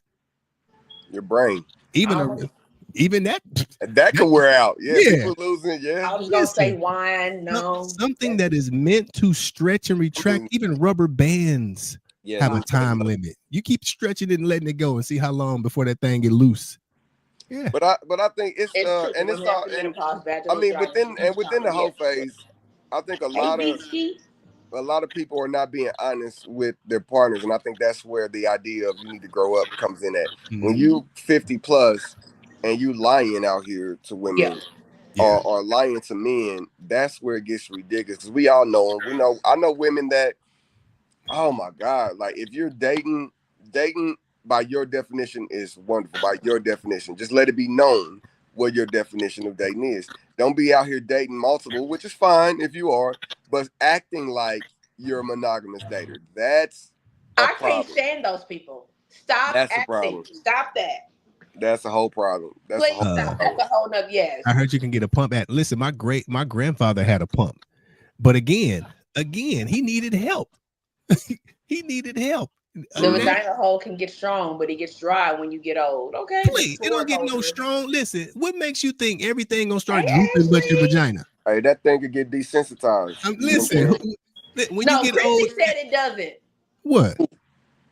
S4: Your brain.
S2: Even that
S4: can wear out. Yeah,
S2: Yeah.
S4: people losing. Yeah,
S3: I was gonna say wine. No,
S2: something that is meant to stretch and retract. Even rubber bands have a time limit. You keep stretching it and letting it go, and see how long before that thing get loose. Yeah,
S4: but I think it's and it's all. I mean, within the whole phase, I think a lot of people are not being honest with their partners, and I think that's where the idea of you need to grow up comes in at. When you 50 plus and you lying out here to women or lying to men, that's where it gets ridiculous. Because we all know them. I know women that, oh my God, like if you're dating by your definition is wonderful. By your definition, just let it be known what your definition of dating is. Don't be out here dating multiple, which is fine if you are, but acting like you're a monogamous dater. That's
S3: I can't stand those people. Stop
S4: that's
S3: acting.
S4: A problem.
S3: Stop that.
S4: That's a whole problem. That's
S3: Please stop. That's a whole nother. Yes.
S2: I heard you can get a pump at. Listen, my grandfather had a pump, but again, he needed help. He needed help.
S3: The vagina hole can get strong, but it gets dry when you get old. Okay.
S2: Please, it don't get no strong. Listen, what makes you think everything gonna start drooping but your vagina?
S4: Hey, that thing could get desensitized.
S2: Listen, when you get old,
S3: Chrissy said it doesn't.
S2: What?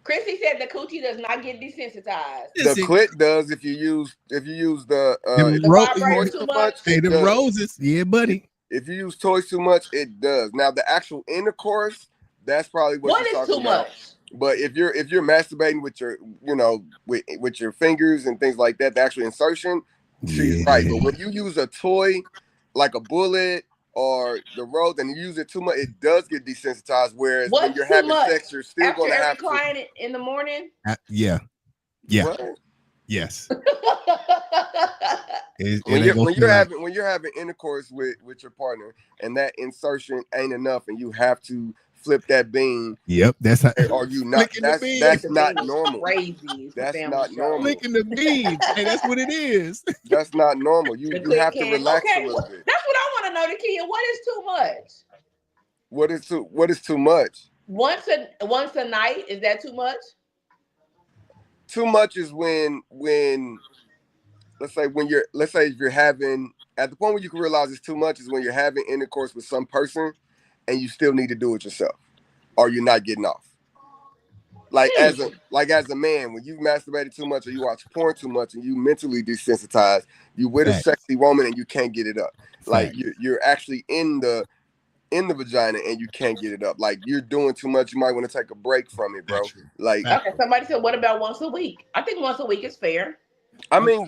S3: Chrissy said the coochie does not get desensitized.
S4: The clit does if you use the
S3: vibrator too much.
S2: Hey, them roses, yeah, buddy.
S4: If you use toys too much, it does. Now the actual intercourse, that's probably what you're talking about. Much? But if you're masturbating with your with your fingers and things like that, the actual insertion, she's right. But when you use a toy like a bullet or the rose and you use it too much, it does get desensitized. Whereas when you're having sex, you're still going to have
S3: to. In the morning.
S2: Yeah. What? Yes.
S4: When you're having intercourse with your partner and that insertion ain't enough and you have to flip that bean.
S2: Yep, that's how.
S4: Or you not? That's not normal.
S3: Crazy.
S4: That's not normal.
S2: Flicking the bean. Hey, that's what it is.
S4: That's not normal. You have to relax a little bit.
S3: That's what I want to know, Nakia. What is too much?
S4: What is too much?
S3: Once a night, is that too much?
S4: Too much is when let's say if you're having, at the point where you can realize it's too much is when you're having intercourse with some person and you still need to do it yourself, or you're not getting off. Like as a man, when you've masturbated too much or you watch porn too much and you mentally desensitized, you with a sexy woman and you can't get it up. Like you're actually in the vagina and you can't get it up. Like you're doing too much. You might want to take a break from it, bro. Like
S3: okay, somebody said, what about once a week? I think once a week is fair.
S4: I mean,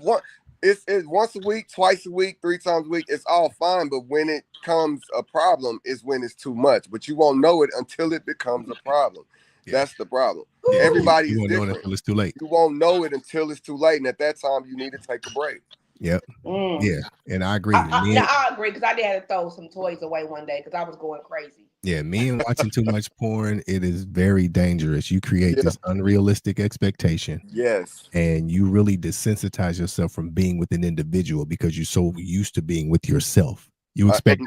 S4: it's once a week, twice a week, 3 times a week. It's all fine, but when it comes a problem is when it's too much. But you won't know it until it becomes a problem. Yeah. That's the problem. Yeah. Everybody's different. Know it until it's too late. You won't know it until it's too late, and at that time, you need to take a break.
S2: Yep. Yeah, and I agree.
S3: I agree because I did have to throw some toys away one day because I was going crazy.
S2: Yeah, men watching too much porn, it is very dangerous. You create this unrealistic expectation.
S4: Yes.
S2: And you really desensitize yourself from being with an individual because you're so used to being with yourself. You expect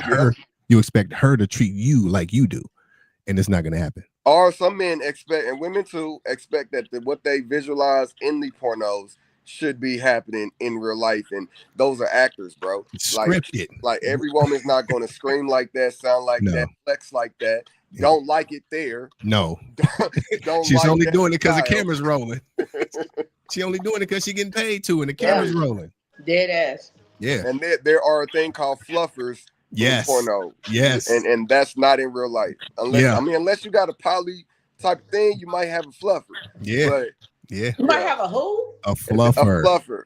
S2: her to treat you like you do, and it's not going to happen.
S4: Or some men expect, and women too, expect that what they visualize in the pornos should be happening in real life, and those are actors, bro.
S2: Scripted.
S4: Like every woman's not going to scream like that, sound like that, flex like that. Don't like it there.
S2: No.
S4: Don't
S2: She's
S4: like
S2: only doing it because the camera's rolling. She only doing it because she getting paid to, and the camera's rolling.
S3: Dead ass.
S2: Yeah.
S4: And there are a thing called fluffers.
S2: Yes.
S4: Porno.
S2: Yes.
S4: And that's not in real life. Unless you got a poly type thing, you might have a fluffer.
S2: Yeah.
S4: But
S3: you might have a who?
S2: A fluffer.
S4: A fluffer.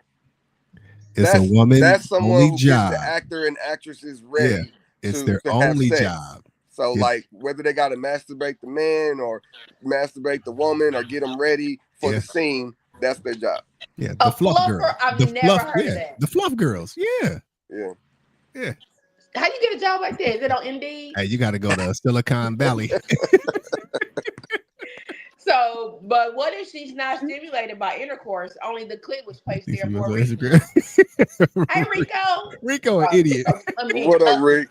S2: It's a woman.
S4: That's someone
S2: only
S4: who
S2: job.
S4: gets the actor and actresses ready.
S2: It's their only job.
S4: So like whether they got to masturbate the man or masturbate the woman or get them ready for the scene, that's their job.
S2: Yeah, the fluff girl.
S3: I've never heard of that.
S2: The fluff girls. Yeah.
S4: Yeah.
S2: Yeah.
S3: How you get a job like that? Is it on Indeed?
S2: Hey, you got to go to Silicon Valley.
S3: So, but what if she's not stimulated by intercourse? Only the clit was placed there for a reason. Hey, Rico.
S2: Rico, an idiot.
S4: What up, Rick?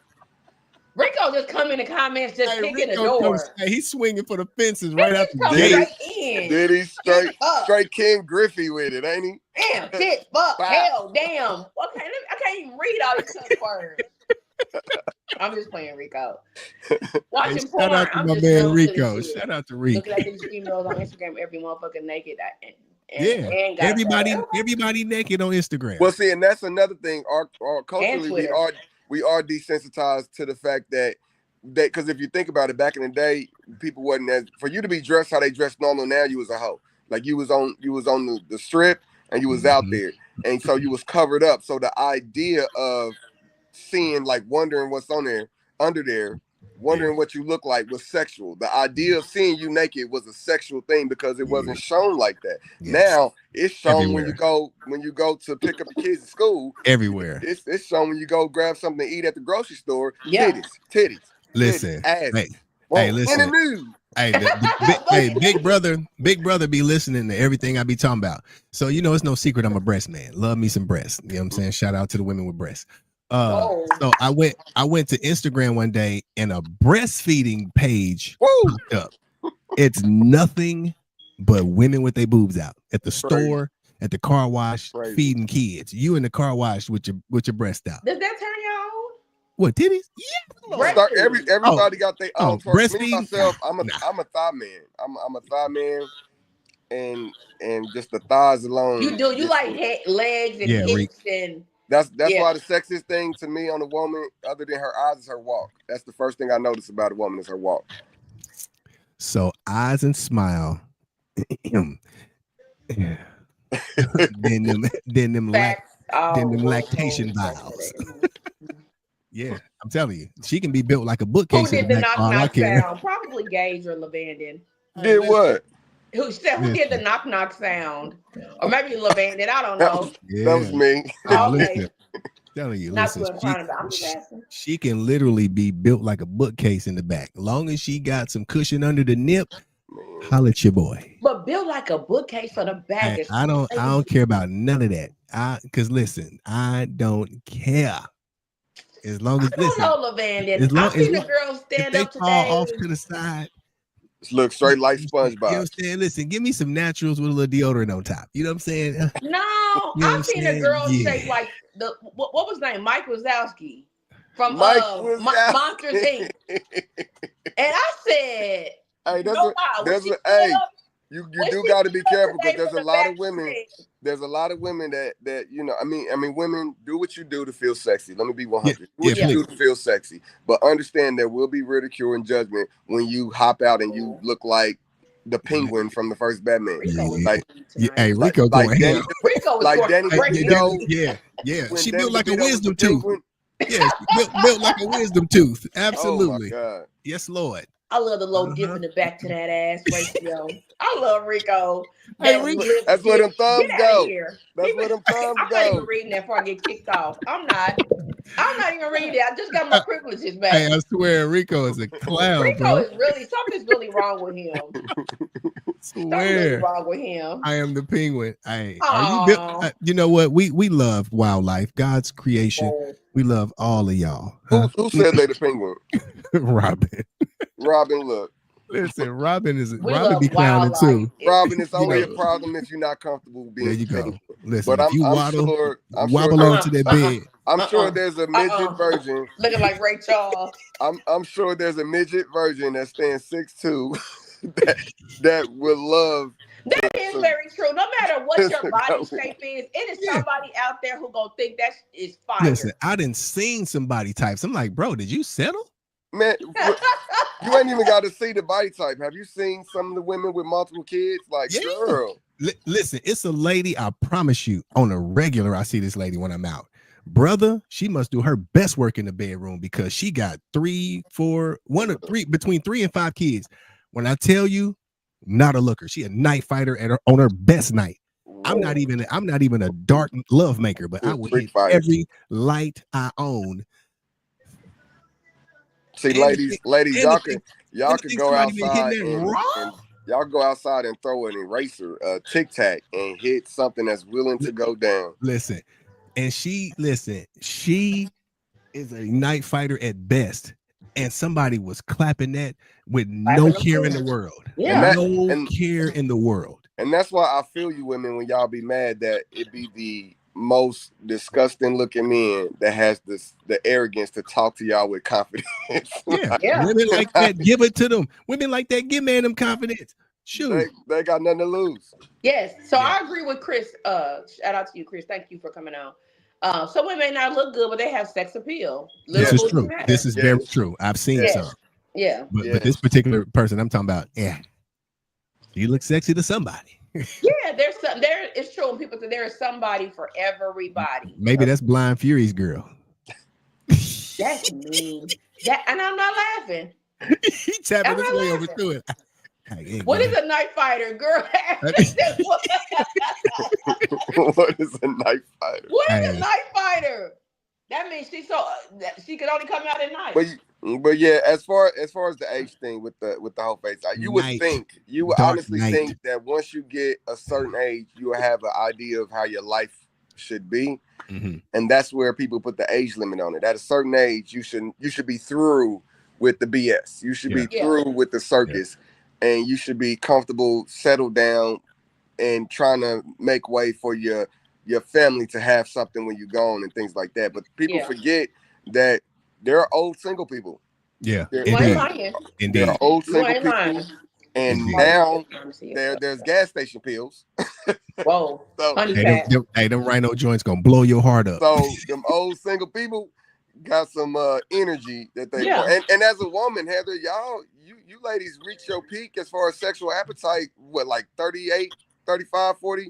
S3: Rico just come in the comments, just kicking the door.
S2: He's swinging for the fences right out the
S3: gate. Straight in.
S4: Did he straight Ken Griffey with it, ain't he?
S3: Damn, shit, fuck, hell, damn. Okay, I can't even read all these cuss words. I'm just playing Rico. Watching porn.
S2: Shout out to my man Rico. Shout out to Rico.
S3: Looking at these females on Instagram, every motherfucker naked.
S2: Everybody naked on Instagram.
S4: Well, see, and that's another thing. Our culturally, we are desensitized to the fact that because if you think about it, back in the day, people wasn't as for you to be dressed how they dress normal. Now you was a hoe, like you was on the strip and you was out there, and so you was covered up. So the idea of seeing, like, wondering what's under there, wondering what you look like was sexual. The idea of seeing you naked was a sexual thing because it wasn't shown like that. Yes. Now it's shown everywhere. when you go to pick up your kids at school.
S2: Everywhere.
S4: It's shown when you go grab something to eat at the grocery store. Yeah. Titties.
S2: Listen.
S4: Ass.
S2: Hey, listen.
S4: In the news.
S2: Hey, big brother be listening to everything I be talking about. So it's no secret I'm a breast man. Love me some breasts. You know what I'm saying? Shout out to the women with breasts. So I went to Instagram one day and a breastfeeding page popped up. It's nothing but women with their boobs out at the store, at the car wash, feeding kids. You in the car wash with your breast out.
S3: Does that turn you on?
S2: What, titties?
S4: Yeah. Everybody got their own.
S2: Breastfeeding.
S4: Myself, I'm a thigh man. I'm a thigh man, and just the thighs alone.
S3: You like legs and hips and.
S4: That's why the sexiest thing to me on a woman, other than her eyes, is her walk. That's the first thing I notice about a woman is her walk.
S2: So eyes and smile. then them lactation vials. Yeah, I'm telling you, she can be built like a bookcase.
S3: Who did the knock sound? Probably Gage or Lavandin.
S4: Did what?
S3: Who did the knock
S2: sound?
S3: Or maybe Lavandin, I don't know.
S4: That was me.
S2: Okay. Telling you, she can literally be built like a bookcase in the back. Long as she got some cushion under the nip, holla at your boy.
S3: But built like a bookcase for the back.
S2: I don't care about none of that. Because listen, I don't care. As long as
S3: I've seen the girls stand up today.
S2: Off to the side.
S4: Look straight like SpongeBob.
S2: You know what I'm saying? Listen, give me some naturals with a little deodorant on top. You know what I'm saying?
S3: No, I've seen a girl shape like what was his name? Mike Wazowski from Monsters Inc. And I said,
S4: hey, you do got to be careful because there's a lot of women. There's a lot of women that I mean, women do what you do to feel sexy. Let me be 100. Do what you do to feel sexy, but understand there will be ridicule and judgment when you hop out and you look like the Penguin from the first Batman.
S2: Rico going ham.
S4: Like Danny DeVito.
S2: Yeah. She built like a wisdom tooth. Yeah, built like a wisdom tooth. Absolutely. Oh my God. Yes, Lord.
S3: I love the low dip in the back to that ass ratio. I love Rico.
S4: Hey, Rico. That's where them thumbs go. That's where them thumbs go.
S3: I'm not even reading that before I get kicked off. I'm not even reading it. I just got my privileges back.
S2: Hey, I swear Rico is a clown.
S3: Rico is something's really wrong with him. Something's really wrong with him.
S2: I am the Penguin. Hey, are you you know what? We love wildlife, God's creation. We love all of y'all.
S4: Who said they the Penguin?
S2: Robin,
S4: look.
S2: Listen, Robin be clowning too.
S4: Robin is only a problem if you're not comfortable being.
S2: There you go.
S4: Penguin.
S2: Listen, but if you wobble onto that bed.
S4: I'm sure there's a midget version.
S3: Looking like Ray Charles.
S4: I'm sure there's a midget version that stands 6'2", that would love.
S3: That is very true. No matter what your body shape is, it is somebody out there who gonna think that is fire.
S2: Listen, I done seen some body types. I'm like, bro, did you settle?
S4: Man, you ain't even got to see the body type. Have you seen some of the women with multiple kids? Like, girl.
S2: Listen, it's a lady, I promise you, on a regular, I see this lady when I'm out. Brother, she must do her best work in the bedroom because she got between 3 and 5 kids. When I tell you, not a looker. She a night fighter on her best night. Whoa. I'm not even a dark love maker, but I would hit every light I own.
S4: See, ladies, y'all can go outside and y'all go outside and throw an eraser, a Tic Tac, and hit something that's willing to go down.
S2: Listen, she is a night fighter at best. and somebody was clapping that with no care in the world.
S3: Yeah.
S2: No care in the world.
S4: And that's why I feel you women when y'all be mad that it be the most disgusting looking men that has the arrogance to talk to y'all with confidence.
S3: Yeah.
S2: Women like that, give it to them. Women like that, give man them confidence. Shoot.
S4: They got nothing to lose.
S3: Yes. So I agree with Chris. Shout out to you, Chris. Thank you for coming on. Some women may not look good, but they have sex appeal.
S2: This is true. This is very true. I've seen some.
S3: Yeah.
S2: But this particular person I'm talking about, you look sexy to somebody.
S3: Yeah, it's true. When people say there is somebody for everybody.
S2: Maybe that's Blind Fury's girl.
S3: That's mean. And I'm not laughing.
S2: He tapping his way over to it.
S3: What is a night fighter, girl?
S4: What is a night fighter?
S3: What is a night fighter? That means she could only come out at night.
S4: But yeah, as far as the age thing with the whole face, you would honestly think that once you get a certain age, you will have an idea of how your life should be, and that's where people put the age limit on it. At a certain age, you should be through with the BS. You should be through with the circus, and you should be comfortable, settled down, and trying to make way for your family to have something when you're gone and things like that. But people forget that there are old single people.
S2: Yeah,
S4: indeed. There are old single people, and now there's gas station pills.
S3: Whoa,
S2: them rhino joints gonna blow your heart up.
S4: So them old single people got some energy that they and as a woman, Heather, you ladies reach your peak as far as sexual appetite, what, like 38, 35, 40?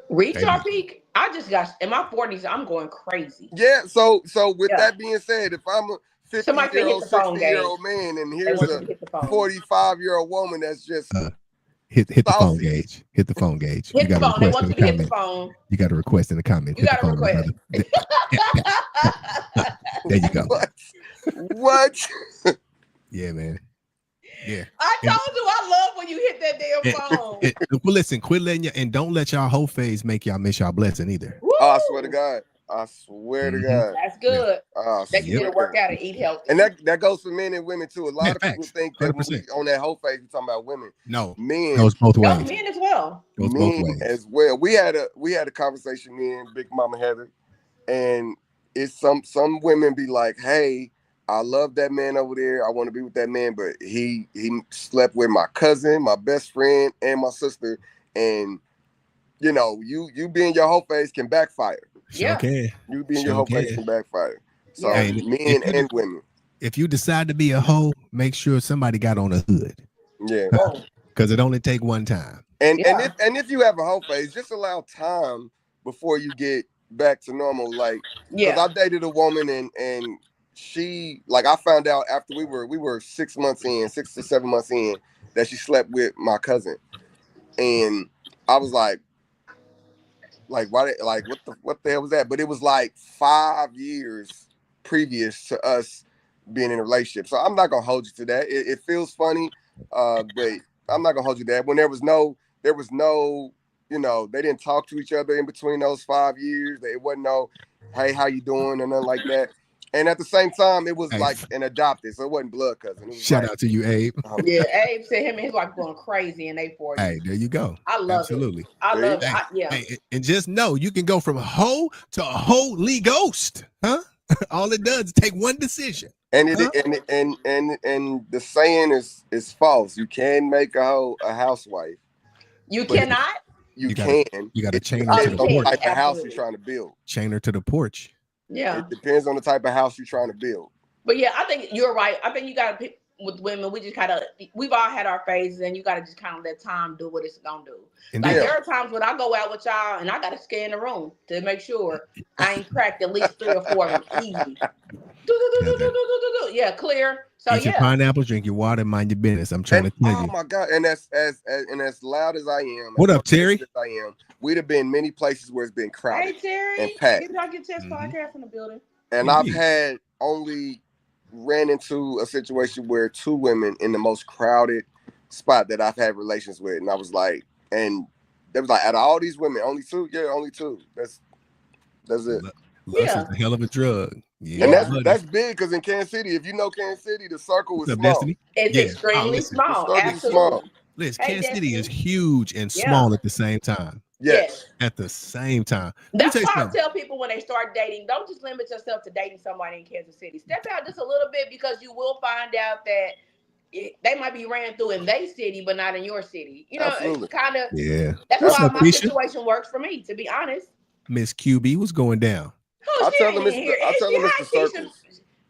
S3: Reach our peak? I just got in my 40s, I'm going crazy.
S4: Yeah, so with that being said, if I'm a 50-year-old, 60-year-old man, and here's a 45-year-old woman that's just
S2: hit the phone gauge. Hit the phone gauge.
S3: Hit the phone. They want you to hit the phone.
S2: You got a request in the comment.
S3: You got a request.
S2: There you go.
S4: What?
S2: Yeah, man. Yeah.
S3: I told you I love when you hit that damn phone.
S2: Well, listen, quit letting and don't let y'all whole phase make y'all miss y'all blessing either.
S3: Woo!
S4: Oh, I swear to God. To God.
S3: That's good. That you need to work out and eat healthy.
S4: And that goes for men and women too. A lot of people think that on that whole phase we're talking about women.
S2: No,
S4: men
S2: goes both ways.
S3: Men as well.
S2: Goes both ways
S4: as well. We had a conversation, me and Big Mama Heather, and it's some women be like, "Hey, I love that man over there. I want to be with that man, but he slept with my cousin, my best friend, and my sister, and you being your whole face can backfire."
S2: Okay.
S4: You being your whole face can backfire. So men and women.
S2: If you decide to be a hoe, make sure somebody got on a hood.
S4: Yeah.
S2: Because it only take one time.
S4: And if you have a whole face, just allow time before you get back to normal. Like, because I dated a woman and she, like, I found out after we were 6 months in, 6 to 7 months in, that she slept with my cousin. And I was like, why? Like, what the hell was that? But it was like 5 years previous to us being in a relationship. So I'm not gonna hold you to that. It feels funny, but I'm not gonna hold you to that. When there was no, they didn't talk to each other in between those 5 years. It wasn't no, hey, how you doing, or nothing like that. And at the same time, it was like an adopted, so it wasn't blood cousin.
S2: Shout out to you, Abe.
S3: Abe said him and his wife going crazy in their 40s.
S2: Hey, there you go.
S3: I love it. I love it.
S2: Hey, and just know you can go from a hoe to a holy ghost, huh? All it does is take one decision.
S4: And and the saying is false. You can make a hoe a housewife.
S3: You cannot.
S4: You can.
S2: You got to chain her to the porch.
S4: Like the house you're trying to build.
S2: Chain her to the porch.
S3: Yeah.
S4: It depends on the type of house you're trying to build.
S3: But yeah, I think you're right. I think you got to pick with women. We've all had our phases, and you got to just kind of let time do what it's going to do. Indeed. Like there are times when I go out with y'all and I got to scan the room to make sure I ain't cracked at least 3 or 4 of them easy. Yeah, clear. So
S2: eat your pineapples, drink your water, mind your business. I'm trying to tell you.
S4: Oh my God. And as loud as I am.
S2: What up, Terry?
S4: We'd have been many places where it's been crowded.
S3: Hey, Terry.
S4: And packed.
S3: Get Dr. Test podcast in the building.
S4: And I've had only ran into a situation where 2 women in the most crowded spot that I've had relations with. And I was like, and they was like, out of all these women, only 2? Yeah, only 2. That's it.
S2: Lust is a hell of a drug.
S4: And
S2: Yeah,
S4: that's big because in Kansas City, if you know Kansas City, the circle is
S2: what's up,
S4: small.
S2: Destiny?
S3: It's extremely
S2: listen,
S3: small.
S4: The circle is small.
S3: Absolutely.
S2: Listen,
S3: Hey,
S2: Kansas City is
S3: Destiny.
S2: huge and small at the same time.
S4: Yes.
S2: At the same time. Let me
S3: That's
S2: tell you
S3: why I
S2: something.
S3: tell people when they start dating, don't just limit yourself to dating somebody in Kansas City. Step out just a little bit because you will find out that they might be ran through in their city, but not in your city. You know,
S4: Absolutely.
S3: it's kind of That's
S2: What's
S3: why
S2: up,
S3: my
S2: Keisha?
S3: situation works for me, to be honest.
S2: Miss QB, what's going down?
S4: I tell them it's the circles.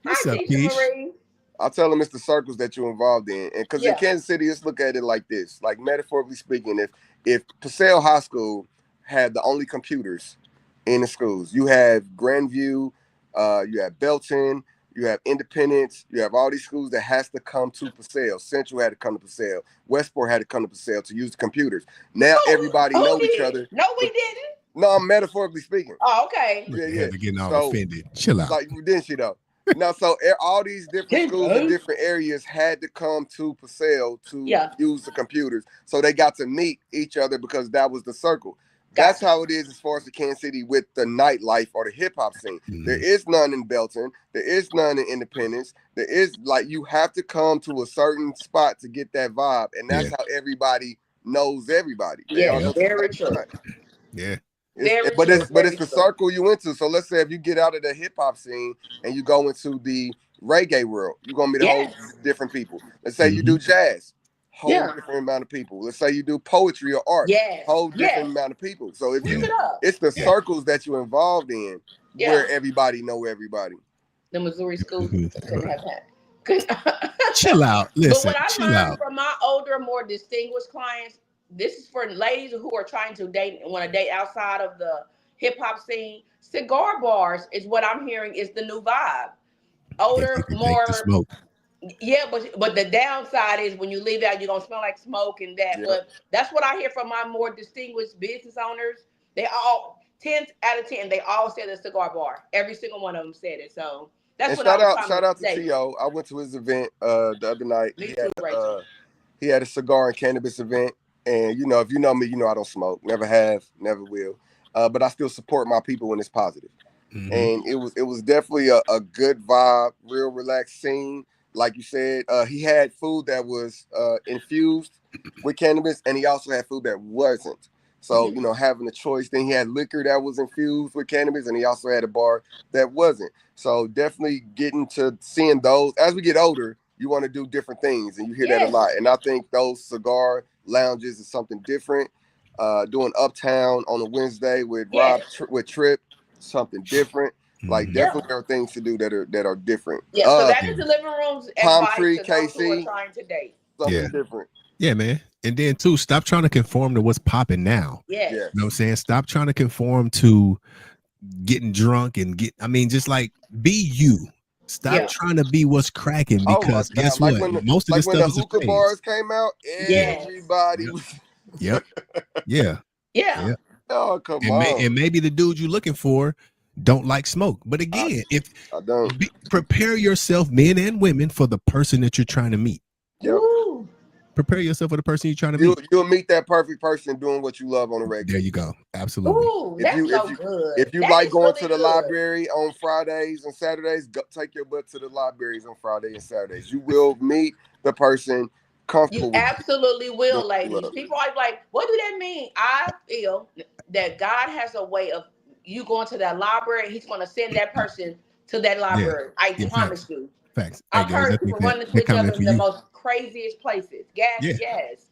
S2: What's up,
S3: Keisha
S2: Keish?
S3: Marie.
S4: I tell them it's the circles that you're involved in, and because in Kansas City, let's look at it like this: like metaphorically speaking, if Purcell High School had the only computers in the schools, you have Grandview, you have Belton, you have Independence, you have all these schools that has to come to Purcell. Central had to come to Purcell. Westport had to come to Purcell to use the computers. Now everybody know each other.
S3: No, we didn't.
S4: No, I'm metaphorically speaking.
S3: Oh, okay.
S2: Yeah. Getting all offended. Chill out.
S4: Like, didn't she though? Now, so all these different schools in different areas had to come to Purcell to use the computers. So they got to meet each other because that was the circle. That's how it is as far as the Kansas City with the nightlife or the hip hop scene. There is none in Belton. There is none in Independence. There is you have to come to a certain spot to get that vibe. And that's how everybody knows everybody.
S3: Yeah, very true.
S2: Yeah.
S4: But it's the circle you went to. So let's say if you get out of the hip hop scene and you go into the reggae world, you're gonna meet a whole different people. Let's say you do jazz, whole different amount of people. Let's say you do poetry or art, whole different amount of people. So if it's the circles that you're involved in where everybody know everybody.
S3: The Missouri schools couldn't have that.
S2: Chill out. Listen,
S3: but what I learned from my older, more distinguished clients, this is for ladies who are trying to date and want to date outside of the hip hop scene. Cigar bars is what I'm hearing is the new vibe. Older, more
S2: smoke.
S3: Yeah, but the downside is when you leave out, you're gonna smell like smoke and that. But that's what I hear from my more distinguished business owners. They all 10 out of 10, they all said the cigar bar. Every single one of them said it. So that's what
S4: shout out to T.O. I went to his event the other night. He had a cigar and cannabis event. And, you know, if you know me, you know I don't smoke. Never have, never will. But I still support my people when it's positive. And it was definitely a good vibe, real relaxed scene. Like you said, he had food that was infused with cannabis, and he also had food that wasn't. So, you know, having a choice. Then he had liquor that was infused with cannabis, and he also had a bar that wasn't. So definitely getting to seeing those. As we get older, you want to do different things, and you hear that a lot. And I think those cigar lounges is something different. Doing Uptown on a Wednesday with with Trip, something different. Like definitely there are things to do that are different.
S3: Yeah, so that is the living rooms
S4: Palm Tree,
S3: to those who are
S4: KC,
S3: trying to date.
S4: Something different.
S2: Yeah, man. And then too, stop trying to conform to what's popping now.
S3: Yeah.
S2: You know what I'm saying? Stop trying to conform to getting drunk and just like be you. Stop trying to be what's cracking because guess what? Most of this stuff is a
S4: hookah bars came out. Everybody was.
S2: Yeah.
S4: Oh, come on.
S2: And maybe the dude you're looking for don't like smoke. But again,
S4: I don't.
S2: Prepare yourself, men and women, for the person that you're trying to meet.
S4: Yep.
S2: Prepare yourself for the person you're trying to meet.
S4: You'll meet that perfect person doing what you love on a regular.
S2: There you go. Absolutely.
S3: Ooh, good.
S4: If you like going to the library on Fridays and Saturdays, take your butt to the libraries on Fridays and Saturdays. You will meet the person comfortable.
S3: You absolutely will, ladies. People are like, what do that mean? I feel that God has a way of you going to that library. He's going to send that person to that library. I promise you.
S2: Facts.
S3: I've heard people running to each other in the most craziest places. Yes.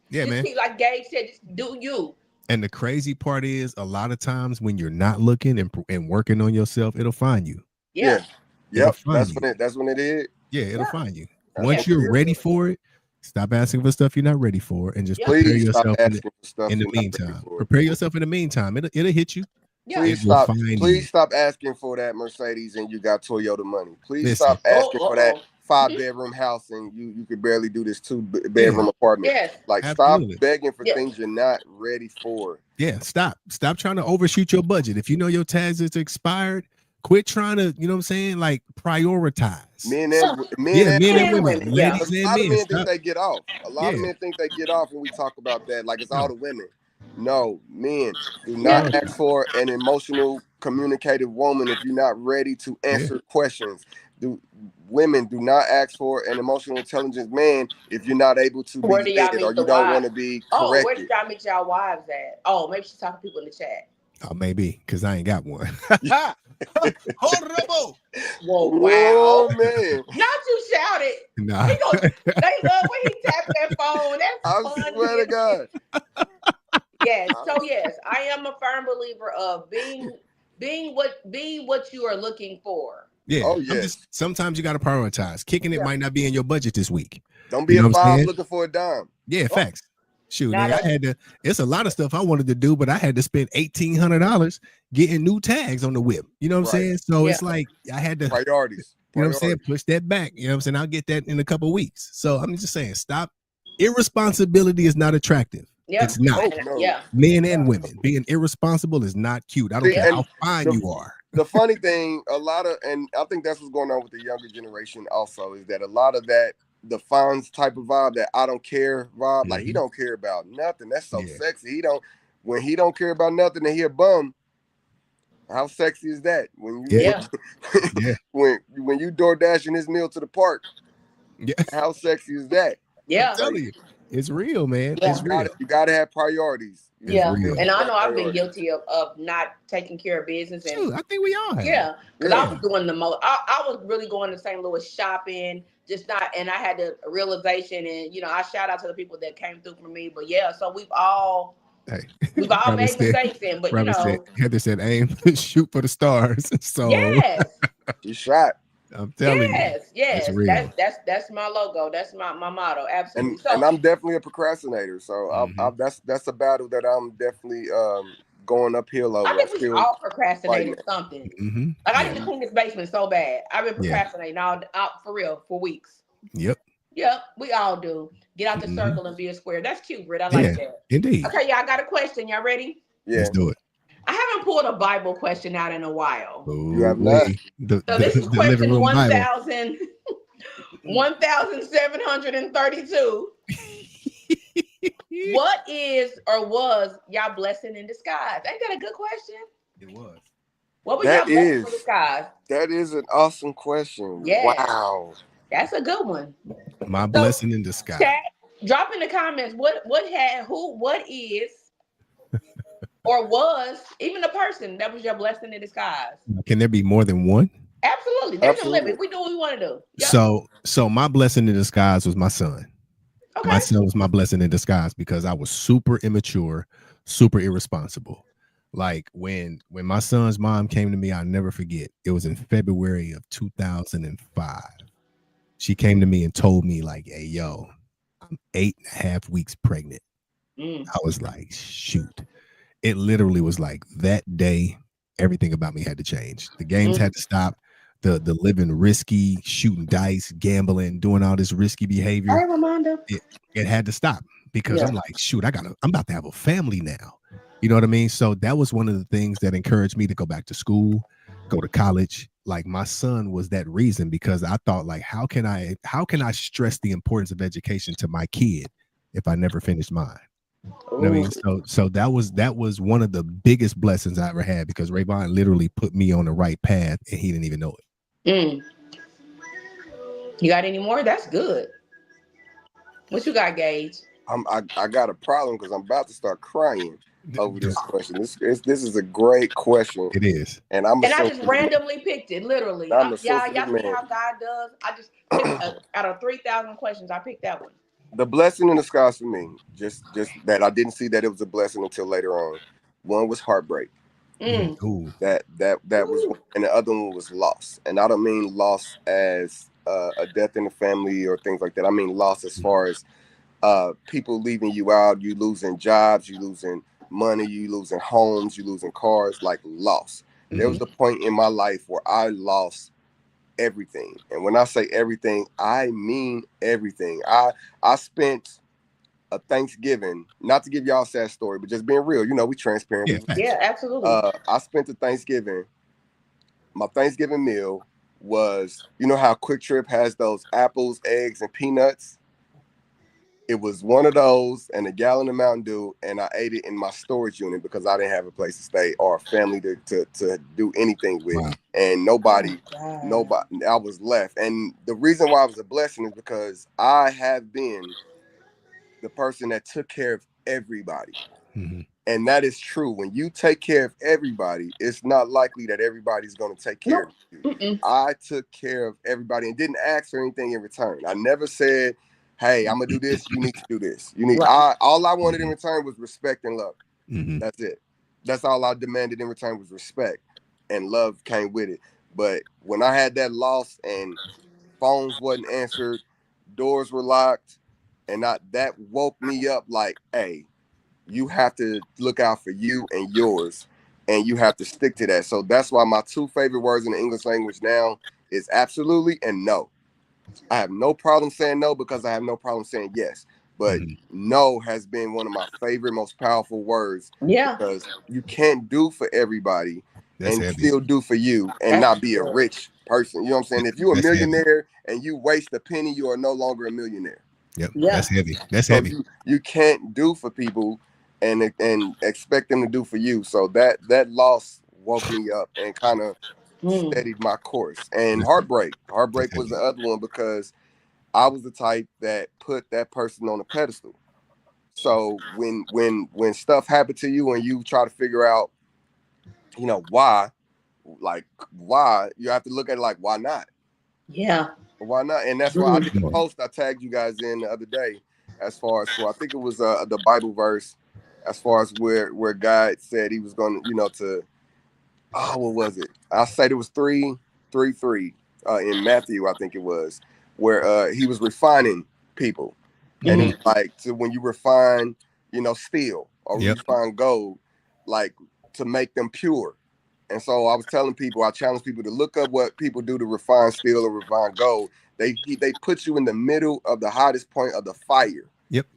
S2: Yeah, man.
S3: Like Gabe said, just do you.
S2: And the crazy part is a lot of times when you're not looking and working on yourself, it'll find you.
S4: Yep. That's when it is.
S2: Yeah, it'll find you. Once you're ready for it, stop asking for stuff you're not ready for and just prepare yourself in the meantime. Prepare yourself in the meantime. It'll hit you.
S4: Please stop asking for that Mercedes and you got Toyota money. Please stop asking for that 5-bedroom house and you could barely do this 2-bedroom apartment. Stop begging for things you're not ready for.
S2: Yeah, stop trying to overshoot your budget. If you know your tax is expired, quit trying to, you know what I'm saying, like prioritize.
S4: Men and women.
S2: Ladies
S4: and men. A lot of men think they get off. A lot of men think they get off when we talk about that. Like it's all the women. No, men do not ask for an emotional communicative woman if you're not ready to answer questions. Women do not ask for an emotional intelligent man if you're not able to
S3: Where
S4: be
S3: do y'all
S4: led
S3: meet
S4: or
S3: the
S4: you don't
S3: wives?
S4: want to be
S3: Oh, where
S4: corrected.
S3: did y'all meet y'all wives at? Oh, maybe she's talking to people in the chat.
S2: Oh, maybe because I ain't got one.
S3: Horrible. Whoa,
S4: Whoa,
S3: wow.
S4: man.
S3: Not you shouted.
S2: Nah.
S3: They love when he taps that phone. That's
S4: I
S3: fun.
S4: swear to God.
S3: Yes. So yes, I am a firm believer of be what you are looking for.
S2: Yeah.
S4: Oh, yes.
S2: Sometimes you got to prioritize. Kicking it might not be in your budget this week.
S4: Don't be
S2: You know
S4: a
S2: what I'm
S4: five
S2: saying?
S4: looking for a dime.
S2: Yeah, facts. Shoot,
S3: Not
S2: nigga, I had to. It's a lot of stuff I wanted to do, but I had to spend $1,800 getting new tags on the whip. You know what I'm saying? So it's like I had to.
S4: Priorities.
S2: You know what I'm saying? Push that back. You know what I'm saying? I'll get that in a couple of weeks. So I'm just saying, stop. Irresponsibility is not attractive.
S3: Yep.
S2: It's not.
S4: Oh, no.
S3: Yeah.
S2: Men and women being irresponsible is not cute. I don't care how fine you are.
S4: The funny thing, and I think that's what's going on with the younger generation also, is that a lot of that, the Fonz type of vibe, that I don't care vibe, like he don't care about nothing. That's so sexy. When he don't care about nothing and he a bum, how sexy is that? When you when you door dashing his meal to the park, how sexy is that?
S3: Yeah.
S2: I'm telling you, it's real, man.
S3: Yeah.
S2: It's real.
S4: You gotta have priorities.
S3: Yeah, and I know I've been guilty of not taking care of business. And
S2: I think we all have.
S3: Yeah, because I was doing the most. I was really going to St. Louis shopping, and I had the realization, and I shout out to the people that came through for me. But yeah, so we've all made mistakes, but
S2: Heather said, aim, shoot for the stars. So
S3: yes,
S4: you shot.
S2: I'm telling you,
S3: yes,
S2: it's real.
S3: That's my logo. That's my motto. Absolutely.
S4: And I'm definitely a procrastinator. So that's a battle that I'm definitely going uphill over.
S3: I think we all procrastinated something.
S2: Mm-hmm.
S3: Like I need to clean this basement so bad. I've been procrastinating all for real for weeks.
S2: Yep,
S3: we all do. Get out the circle and be a square. That's cute, Britt. I like that.
S2: Indeed.
S3: Okay, y'all got a question. Y'all ready?
S4: Yeah.
S2: Let's do it.
S3: I haven't pulled a Bible question out in a while.
S4: You have not.
S3: So this is question 1,732. What is or was y'all blessing in disguise? Ain't that a good question?
S2: It was.
S3: What was y'all blessing in disguise?
S4: That is an awesome question.
S3: Yeah.
S4: Wow.
S3: That's a good one.
S2: My blessing in disguise.
S3: Chat, drop in the comments what is or was even a person that was your blessing in disguise.
S2: Can there be more than one?
S3: Absolutely. There's no limit. We do what we want to do.
S2: Yep. So my blessing in disguise was my son. Okay. My son was my blessing in disguise because I was super immature, super irresponsible. Like when my son's mom came to me, I'll never forget. It was in February of 2005. She came to me and told me like, hey, yo, I'm 8.5 weeks pregnant. I was like, shoot. It literally was like that day, everything about me had to change. The games had to stop. The living risky, shooting dice, gambling, doing all this risky behavior.
S3: All right, Ramonda.
S2: It had to stop because I'm like, shoot, I'm about to have a family now. You know what I mean? So that was one of the things that encouraged me to go back to school, go to college. Like my son was that reason because I thought like, how can I stress the importance of education to my kid if I never finished mine? You know what I mean? So that was one of the biggest blessings I ever had because Rayvon literally put me on the right path and he didn't even know it.
S3: You got any more? That's good. What you got, Gage?
S4: I got a problem because I'm about to start crying over this question. This is a great question.
S2: It is.
S3: And I just randomly picked it, literally. Y'all see how God does? I just picked out of 3,000 questions, I picked that one.
S4: The blessing in disguise for me, just that I didn't see that it was a blessing until later on. One was heartbreak. That was one, and the other one was loss. And I don't mean loss as a death in the family or things like that. I mean loss as far as people leaving you out, you losing jobs, you losing money, you losing homes, you losing cars, like loss. There was a point in my life where I lost everything. And when I say everything, I mean everything. I spent a Thanksgiving, not to give y'all a sad story, but just being real, we transparent.
S3: Yeah, absolutely.
S4: I spent the Thanksgiving, my Thanksgiving meal was, how Quick Trip has those apples, eggs, and peanuts? It was one of those and a gallon of Mountain Dew, and I ate it in my storage unit because I didn't have a place to stay or a family to do anything with. Wow. And nobody, I was left. And the reason why it was a blessing is because I have been the person that took care of everybody. Mm-hmm. And that is true. When you take care of everybody, it's not likely that everybody's going to take care of you. Mm-mm. I took care of everybody and didn't ask for anything in return. I never said, hey, I'm gonna do this. You need to do this. You need. All I wanted in return was respect and love. Mm-hmm. That's it. That's all I demanded in return was respect, and love came with it. But when I had that loss and phones wasn't answered, doors were locked, and that woke me up like, hey, you have to look out for you and yours, and you have to stick to that. So that's why my two favorite words in the English language now is absolutely and no. I have no problem saying no because I have no problem saying yes. But no has been one of my favorite, most powerful words. Yeah. Because you can't do for everybody and still do for you and not be a rich person. You know what I'm saying? If you're a millionaire and you waste a penny, you are no longer a millionaire.
S2: Yep. Yeah. That's heavy. That's heavy.
S4: You can't do for people and expect them to do for you. So that loss woke me up and kind of steadied my course. And heartbreak was the other one because I was the type that put that person on a pedestal. So when stuff happened to you and you try to figure out, why, you have to look at it like, why not?
S3: Yeah.
S4: Why not? And that's why I did the post I tagged you guys in the other day as far as I think it was the Bible verse as far as where God said he was going to, what was it? I said it was 3:3 in Matthew, I think it was, where he was refining people. And it was like when you refine, steel or refine gold, like to make them pure. And so I was telling people, I challenge people to look up what people do to refine steel or refine gold. They put you in the middle of the hottest point of the fire.
S2: Yep.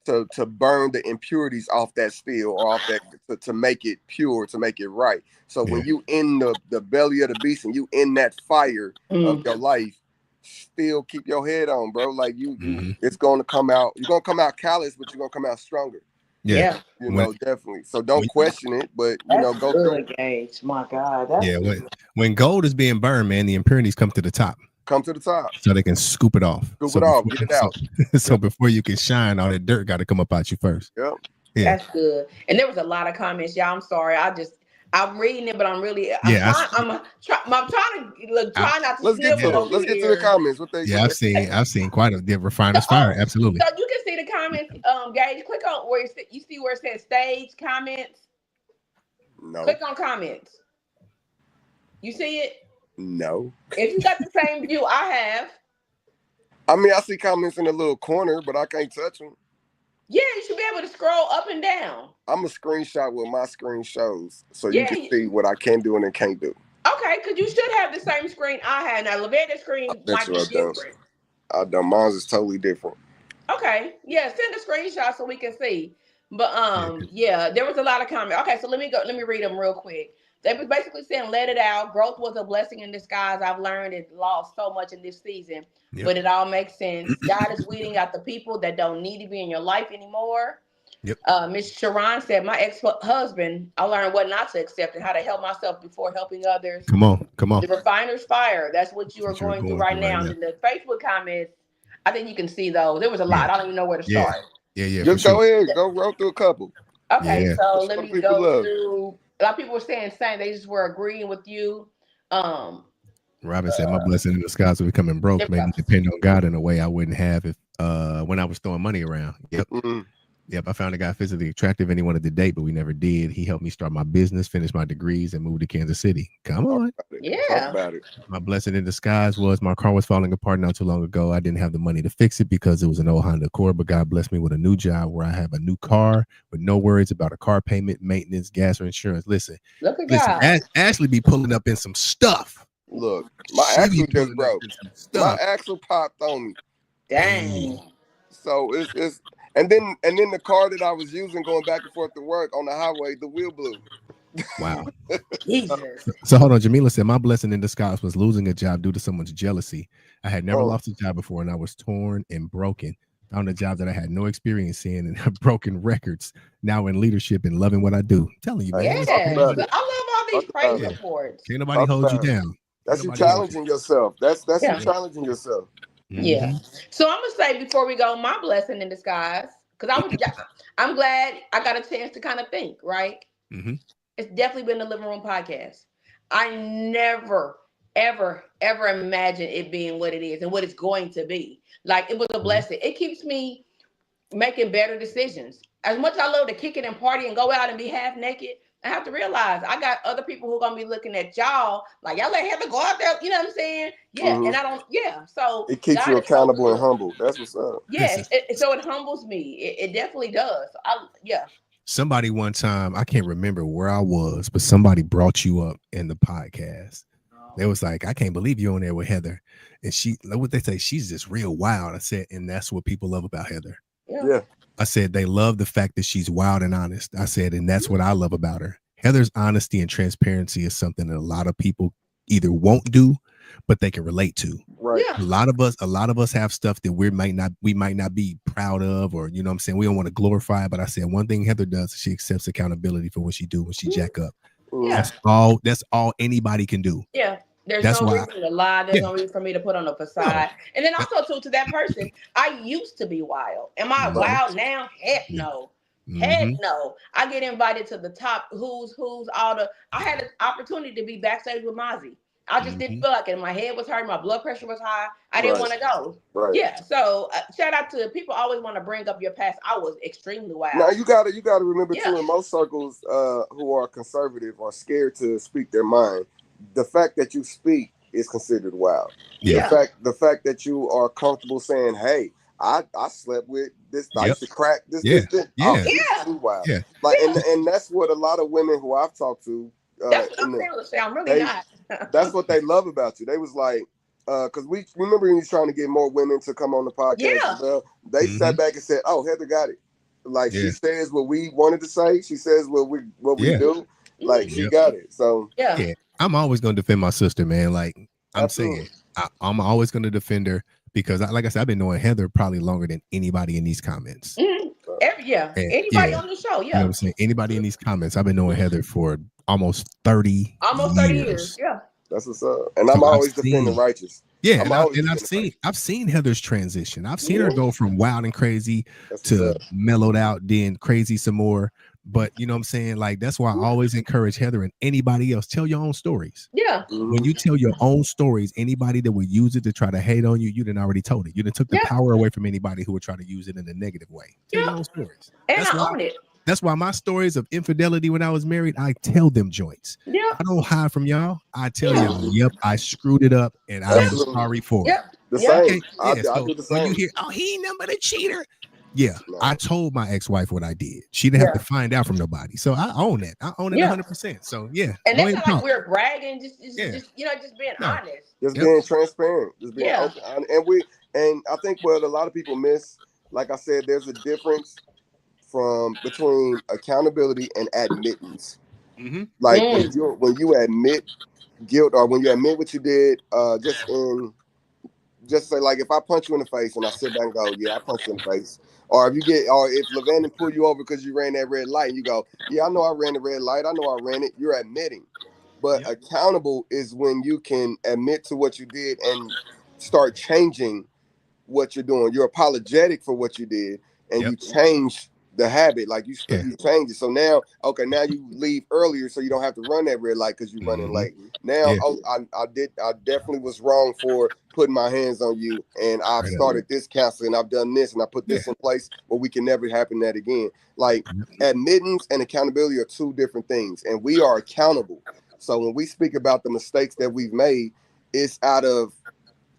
S4: To burn the impurities off that steel or off that to make it pure, to make it right. So when you in the belly of the beast and you in that fire of your life, still keep your head on, bro. Like you it's gonna come out. You're gonna come out callous, but you're gonna come out stronger.
S2: Yeah.
S4: Definitely. So don't question it, but go through it.
S3: Gage. My God.
S2: When gold is being burned, man, the impurities come to the top. So they can scoop it off.
S4: Get it out.
S2: So before you can shine, all that dirt got to come up out you first.
S4: Yep.
S2: Yeah.
S3: That's good. And there was a lot of comments, y'all. I'm sorry. I'm reading it, but I'm really I'm trying not to.
S4: Let's get to the comments. What they
S2: I've seen quite a refiner's fire. Absolutely.
S3: So you can see the comments, Gage. Click on where you see where it says stage comments.
S4: No.
S3: Click on comments. You see it?
S4: No.
S3: If you got the same view I have.
S4: I mean, I see comments in the little corner, but I can't touch them.
S3: Yeah, you should be able to scroll up and down.
S4: I'm a screenshot what my screen shows, so you can see what I can do and I can't do.
S3: Okay, because you should have the same screen I had. Now, Lavanda's screen might be different.
S4: I don't. Mine is totally different.
S3: Okay, yeah, send a screenshot so we can see. But there was a lot of comments. Okay, so let me read them real quick. They was basically saying, let it out. Growth was a blessing in disguise. I've learned and lost so much in this season, but it all makes sense. God is weeding out the people that don't need to be in your life anymore.
S2: Yep.
S3: Miss Sharon said, my ex-husband, I learned what not to accept and how to help myself before helping others.
S2: Come on.
S3: The refiner's fire. That's what you are going through right now. In the Facebook comments, I think you can see those. There was a lot. I don't even know where to start.
S2: Yeah.
S4: Just go ahead. Go roll through a couple.
S3: Okay, so let me go through. A lot of people were saying the same. They just were agreeing with you.
S2: Robin said, my blessing in disguise of becoming broke made me depend on God in a way I wouldn't have if when I was throwing money around. Yep. Mm-hmm. Yep. I found a guy physically attractive and he wanted to date, but we never did. He helped me start my business, finish my degrees, and move to Kansas City. Come on.
S3: Yeah.
S4: Talk about it.
S2: My blessing in disguise was my car was falling apart not too long ago. I didn't have the money to fix it because it was an old Honda Accord, but God blessed me with a new job where I have a new car with no worries about a car payment, maintenance, gas, or insurance. Listen, Ashley be pulling up in some stuff.
S4: Look, my axle just broke. My axle popped on me.
S3: Dang.
S4: So it's and then the car that I was using going back and forth to work on the highway, the wheel blew.
S2: Wow.
S3: Jesus.
S2: So hold on, Jamila said my blessing in disguise was losing a job due to someone's jealousy. I had never lost a job before and I was torn and broken. on a job that I had no experience in and have broken records. Now in leadership and loving what I do. I'm telling you, man.
S3: Yes,
S4: Talk
S2: Can't
S3: I
S4: about
S2: nobody,
S3: love
S4: it.
S3: all these
S4: Talk
S3: praise
S4: about
S2: yeah,
S4: it.
S3: reports.
S2: can't nobody
S4: Talk
S2: hold you
S4: about it.
S2: down. Can't
S4: That's you
S2: nobody hold you.
S4: challenging yourself. That's you
S3: Yeah,
S4: challenging yourself.
S3: yeah.
S2: Hmm.
S3: So I'm gonna say before we go, my blessing in disguise, because I'm glad I got a chance to kind of think. Right,
S2: Hmm.
S3: it's definitely been the living room podcast. I never, ever, ever imagined it being what it is and what it's going to be. Like it was a blessing. It keeps me making better decisions. As much as I love to kick it and party and go out and be half naked, I have to realize I got other people who are gonna be looking at y'all like y'all let Heather go out there. You know what I'm saying? Yeah,
S4: Hmm
S3: and I don't. Yeah, so
S4: It keeps
S3: God
S4: you
S3: is so
S4: accountable and
S3: good.
S4: humble. That's what's up.
S2: Listen,
S3: Yes, so it humbles me. It definitely does. Yeah.
S2: somebody one time, I can't remember where I was, but somebody brought you up in the podcast. They was like, I can't believe you're on there with Heather. And she, like what they say, she's just real wild. I said, and that's what people love about Heather.
S3: Yeah.
S4: Yeah.
S2: I said, they love the fact that she's wild and honest. I said, and that's what I love about her. Heather's honesty and transparency is something that a lot of people either won't do, but they can relate to.
S4: Right.
S3: Yeah.
S2: A lot of us have stuff that we might not be proud of, or you know what I'm saying, we don't want to glorify it. But I said one thing Heather does is she accepts accountability for what she do when she jack up.
S3: Yeah.
S2: That's all anybody can do.
S3: Yeah. There's
S2: That's
S3: no
S2: why,
S3: reason to lie. There's
S2: yeah,
S3: no reason for me to put on a
S2: no.
S3: facade. And then
S2: That,
S3: also to that person, I used to be wild. Am I
S2: mhm,
S3: wild now? Heck
S2: yeah.
S3: no. Heck
S2: Hmm.
S3: no. I get invited to the top who's all the I had an opportunity to be backstage with Mozzie. I just didn't
S2: Hmm.
S3: feel like it. My head was hurting, my blood pressure was high. I didn't
S4: Right.
S3: want to go.
S4: Right.
S3: Yeah. So shout out to people always want to bring up your past. I was extremely
S4: Now
S3: wild.
S4: you gotta remember
S3: Yeah.
S4: too, in most circles who are conservative are scared to speak their mind. The fact that you speak is considered wild.
S2: Yeah.
S3: Yeah.
S4: The fact that you are comfortable saying, "Hey, I slept with this. I
S2: Yep.
S4: used to crack this,
S2: Yeah.
S4: this, this." Oh,
S2: Yeah.
S4: this is
S3: Yeah.
S4: too wild.
S2: Yeah.
S4: Like,
S3: Yeah.
S4: and that's what a lot of women who I've talked to,
S3: That's what
S4: in
S3: I'm
S4: the
S3: saying. Say I'm really
S4: they
S3: not.
S4: that's what they love about you. They was like, because we remember when you was trying to get more women to come on the podcast as
S3: Yeah.
S4: well. They
S2: Hmm.
S4: sat back and said, "Oh, Heather got it. Like she
S2: Yeah.
S4: says what we wanted to say. She says what we
S2: Yeah.
S4: do. Like she
S2: Yep.
S4: got it." So
S3: Yeah.
S2: Yeah. I'm always going to defend my sister, man. Like I'm saying,
S4: absolutely,
S2: I'm always going to defend her because, like I said, I've been knowing Heather probably longer than anybody in these comments.
S3: Mhm. Yeah.
S2: And
S3: Anybody
S2: yeah,
S3: on the show?
S2: you know what
S3: Yeah.
S2: I'm saying? Anybody in these comments, I've been knowing Heather for almost 30
S3: Almost 30 years.
S2: years.
S3: Yeah.
S4: that's what's up. And
S2: So
S4: I'm
S2: I've
S4: always defending
S2: seen,
S4: righteous.
S2: yeah,
S4: I'm always
S2: I've
S4: defending
S2: seen
S4: righteous.
S2: Heather's transition. I've seen her
S3: Mhm.
S2: go from wild and crazy
S4: That's what's
S2: to
S4: up.
S2: mellowed out, then crazy some more. But you know what I'm saying? Like that's why I always encourage Heather and anybody else, tell your own stories.
S3: Yeah.
S2: When
S4: Hmm
S2: you tell your own stories, anybody that would use it to try to hate on you, you done already told it. You done took the
S3: Yeah.
S2: power away from anybody who would try to use it in a negative way. Tell your
S3: Yeah.
S2: own stories.
S3: And
S2: That's
S3: I
S2: why
S3: own it.
S2: that's why my stories of infidelity when I was married, I tell them joints.
S3: Yeah.
S2: I don't hide from y'all. I tell
S3: Yeah.
S2: y'all, yep, I screwed it up and I am
S4: Absolutely,
S2: sorry for it.
S3: Yeah.
S4: the
S3: Yeah.
S4: same.
S2: Okay,
S4: I,
S2: yeah.
S4: I
S2: So
S4: do the
S2: when you
S4: same.
S2: hear, oh, he ain't nothing but a cheater. Yeah, I
S4: No.
S2: told my ex-wife what I did. She didn't have
S3: Yeah.
S2: to find out from nobody. So I own it. I own it
S3: Yeah.
S2: 100%. So yeah,
S3: And
S2: go
S3: that's
S2: ahead
S3: not
S2: and
S3: like
S2: talk.
S3: we're bragging,
S2: Yeah,
S3: just being
S2: no.
S3: honest.
S4: Just
S2: Yep.
S4: being transparent, just being
S3: Yeah.
S4: open, and I think what a lot of people miss, like I said, there's a difference from between accountability and admittance.
S2: Mm-hmm.
S4: Like
S3: Mm.
S4: when you admit guilt or when you admit what you did, just say like if I punch you in the face and I sit back and go, yeah, I punched you in the face. Or if Levanon pull you over because you ran that red light and you go, yeah, I know I ran the red light. I know I ran it. You're admitting. But
S2: Yep.
S4: accountable is when you can admit to what you did and start changing what you're doing. You're apologetic for what you did, and
S2: Yep.
S4: you change the habit. Like
S2: Yeah.
S4: you change it. So now, okay, now you leave earlier, so you don't have to run that red light because you're running
S2: Mm-hmm.
S4: late. Now,
S2: Yeah.
S4: oh, I definitely was wrong for putting my hands on you, and I've
S2: Right up.
S4: started this counseling. I've done this, and I put
S2: Yeah.
S4: this in place where we can never happen that again. Like
S2: Yep.
S4: admittance and accountability are two different things, and we are accountable. So when we speak about the mistakes that we've made, it's out of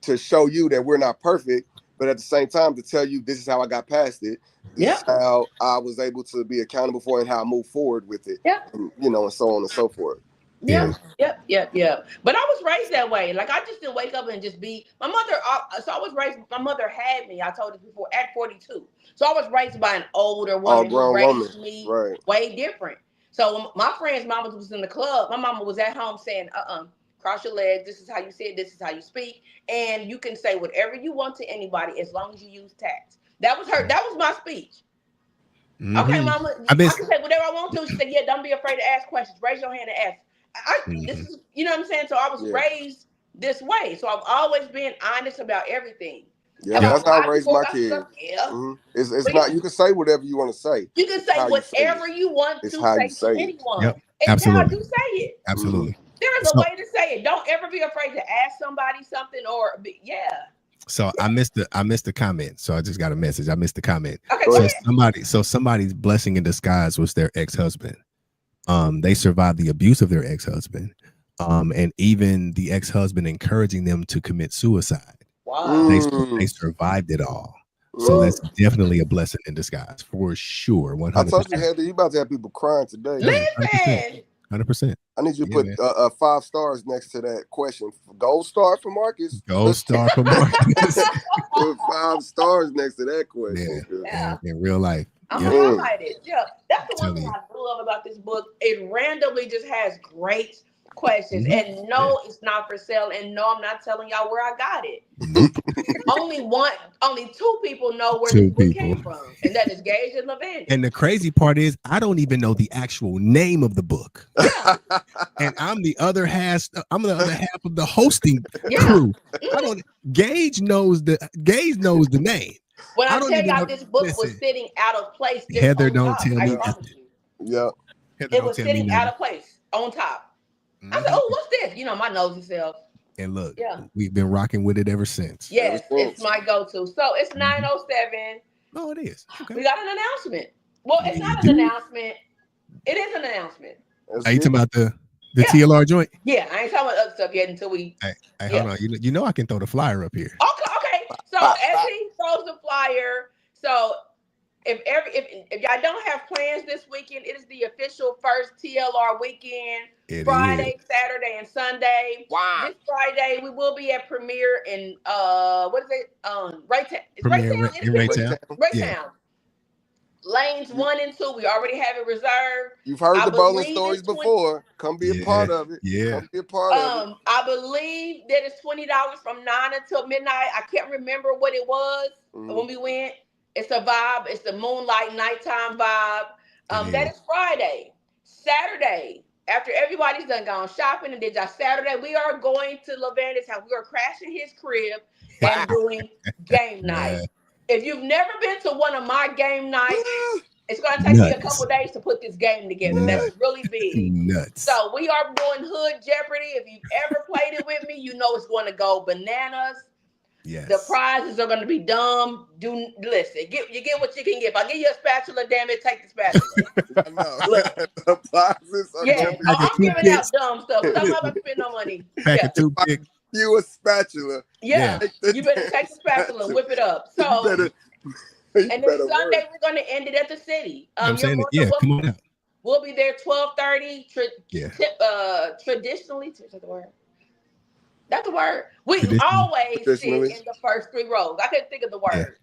S4: to show you that we're not perfect, but at the same time to tell you this is how I got past it. This
S3: Yeah.
S4: is how I was able to be accountable for it and how I move forward with it,
S3: Yeah.
S4: and and so on and so forth.
S2: Yeah.
S3: Yep, yep. But I was raised that way. Like I just didn't wake up and just be my mother. So I was raised. My mother had me. I told you before at 42. So I was raised by an older
S4: All
S3: woman who
S4: grown woman,
S3: raised me
S4: right?
S3: way different. So my friend's mama was in the club. My mama was at home saying, cross your legs. This is how you say it. This is how you speak. And you can say whatever you want to anybody as long as you use tact. That was her. That was my speech.
S2: Mm-hmm.
S3: Okay, Mama, I can say whatever I want to. She said, "Yeah, don't be afraid to ask questions. Raise your hand and ask." This is, you know what I'm saying. So I was raised this way. So I've always been honest about everything.
S4: Yeah, that's how I raised my kids. It's not. You can say whatever you want to say.
S3: You can say whatever you want to say to anyone.
S2: Yep.
S3: It's
S2: Absolutely.
S3: how you say it.
S2: Absolutely.
S3: There is a way to say it. Don't ever be afraid to ask somebody something or
S2: So I missed the comment. So I just got a message. I missed the comment.
S3: Okay,
S2: somebody's blessing in disguise was their ex-husband. They survived the abuse of their ex-husband. And even the ex-husband encouraging them to commit suicide.
S3: Wow.
S2: They survived it all. So that's definitely a blessing in disguise for sure. 100%.
S4: I told you, Heather, you about to have people crying today.
S3: Listen.
S2: 100%.
S4: I need you to put 5 stars next to that question. Gold star for Marcus.
S2: Gold star for Marcus.
S4: Put 5 stars next to that question.
S2: In real life.
S3: I'm highlighted. Yeah, that's the one thing I love about this book. It randomly just has great questions. And no, it's not for sale. And no, I'm not telling y'all where I got it. Only 2 people know where this book came from, and that is Gage and Lavender.
S2: And the crazy part is, I don't even know the actual name of the book.
S3: Yeah.
S2: And I'm the other half. I'm the other half of the hosting crew. Gage knows the name.
S3: When I tell y'all this book was sitting out of place,
S2: Heather, don't tell me.
S4: Yeah,
S3: it was sitting out of place on top. I said, "Oh, what's this?" You know, my nosy self.
S2: And look, we've been rocking with it ever since.
S3: Yes, it's my go-to. So it's 9:07.
S2: Oh, it is. Okay.
S3: We got an announcement. Well, it's not an announcement. It is an announcement.
S2: Are you talking about the TLR joint?
S3: Yeah, I ain't talking about other stuff yet until we.
S2: Hey, hold on. You know I can throw the flyer up here.
S3: Okay. So as he throws the flyer, so if y'all don't have plans this weekend, it is the official first TLR weekend. Friday, Saturday, and Sunday.
S4: Wow.
S3: This Friday we will be at Premiere in what is it? Raytown. Raytown. Lanes 1 and 2, we already have it reserved.
S4: You've heard the bowling stories before. Come be a part of it.
S2: Yeah.
S4: Come be a part of it.
S3: I believe that it's $20 from 9 until midnight. I can't remember what it was when we went. It's a vibe. It's the moonlight nighttime vibe. That is Friday. Saturday, after everybody's done gone shopping and did y'all Saturday, we are going to Lavander's house. We are crashing his crib and doing game night. If you've never been to one of my game nights, it's going to take me a couple days to put this game together. That's really big. So we are doing Hood Jeopardy. If you've ever played it with me, you know it's going to go bananas.
S2: Yes.
S3: The prizes are going to be dumb. Listen, you get what you can get. If I give you a spatula, damn it, take the spatula.
S4: I know. The prizes are
S3: I'm giving out dumb stuff. I'm not going to spend no money.
S2: Pack of toothpicks.
S4: You a spatula.
S3: Yeah. You better take the spatula and whip it up. So, and then Sunday, we're going to end it at the city.
S2: I'm saying come on out.
S3: We'll be there 12:30. Traditionally, is that the word? That's the word. We always sit in the first 3 rows. I couldn't think of the word.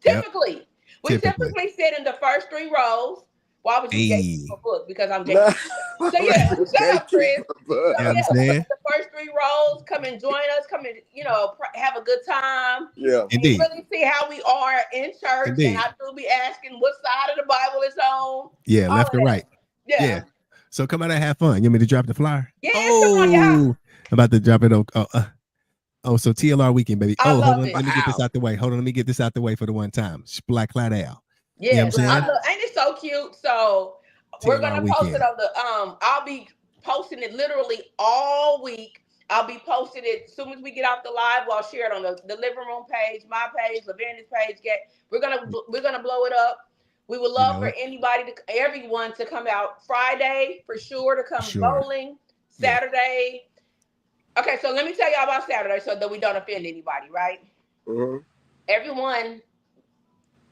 S2: Yeah.
S3: Typically, we typically sit in the first 3 rows. Why would you get a book? Because I'm getting. So shut up, Chris. The first 3 rows, come and join us. Come and have a good time.
S4: Yeah,
S2: indeed.
S3: Really see how we are in church, and I will be asking what side of the Bible it's on.
S2: Yeah, left or right.
S3: Yeah.
S2: So come out and have fun. You want me to drop the flyer?
S3: Yeah, come on, y'all.
S2: I'm about to drop it. So TLR weekend, baby.
S3: Hold on.
S2: Let me get this out the way. Let me get this out the way for the one time. Black Cloud Al.
S3: Yeah,
S2: you know what I'm saying?
S3: Ain't it so cute? So we're gonna post it on the I'll be posting it literally all week. I'll be posting it as soon as we get off the live. I'll share it on the living room page, my page, Lavander's page. We're gonna blow it up. We would love for everyone to come out Friday for sure to come bowling. Saturday. Okay, so let me tell y'all about Saturday so that we don't offend anybody, right?
S4: Mm-hmm.
S3: Everyone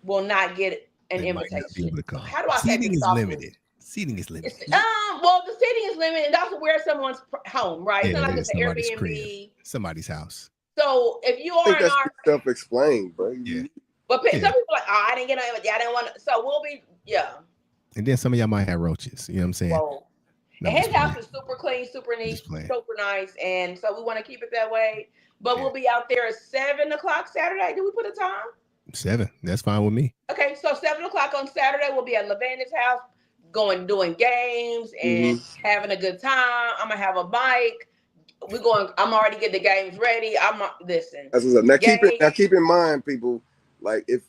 S3: will not get an invitation. How do I say
S2: Seating is limited. Seating is limited.
S3: Well, the seating is limited. That's where someone's home, right? It's not like it's an Airbnb.
S2: Crib. Somebody's house.
S3: So if you are in our
S4: self-explained, bro.
S3: Yeah. But some people are like, I didn't get an I didn't want to. So we'll be,
S2: And then some of y'all might have roaches. You know what I'm saying?
S3: Whoa. And his house is super clean, super neat, super nice. And so we want to keep it that way. But we'll be out there at 7 o'clock Saturday. Did we put a time?
S2: 7. That's fine with me.
S3: Okay, so 7 o'clock on Saturday, we'll be at Lavanda's house, doing games and having a good time. I'm gonna have a mic. I'm already getting the games ready. Listen.
S4: That's what's up. Now keep in mind, people. Like if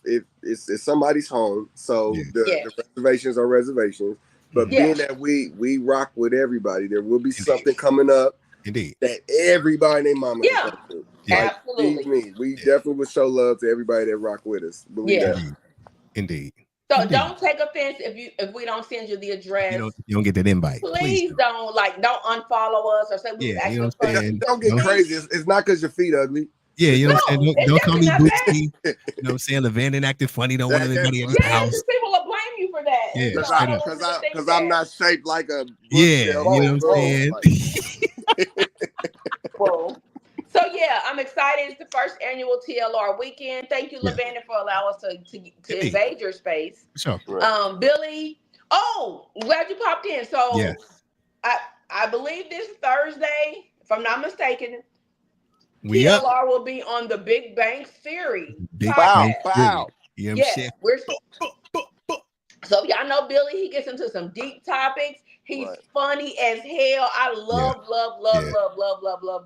S4: it's somebody's home, so the reservations are reservations. But being that we rock with everybody, there will be something coming up.
S2: Indeed.
S4: That everybody and their mama.
S3: Yeah.
S4: Like,
S3: Absolutely.
S4: We definitely will show love to everybody that rock with us. Believe that.
S2: Indeed.
S3: So don't take offense if we don't send you the address.
S2: You don't get that invite.
S3: Please don't unfollow us or say we acting funny.
S4: Don't get crazy. It's not because your feet ugly.
S2: Yeah, you know what I'm saying? Don't call me Bootsy. You know what I'm saying? Lavanda acting funny. Don't want anybody in the house.
S3: People will blame you for that.
S2: Yeah,
S4: because I'm not shaped like a
S2: you know what I'm saying?
S3: Whoa. So yeah, I'm excited. It's the first annual TLR weekend. Thank you, Lavanda, for allowing us to invade your space.
S2: Sure.
S3: Billy. Oh, glad you popped in. So I believe this Thursday, if I'm not mistaken, TLR will be on the Big Bang Theory.
S4: Wow.
S3: Yeah, so y'all know Billy, he gets into some deep topics. He's funny as hell. I love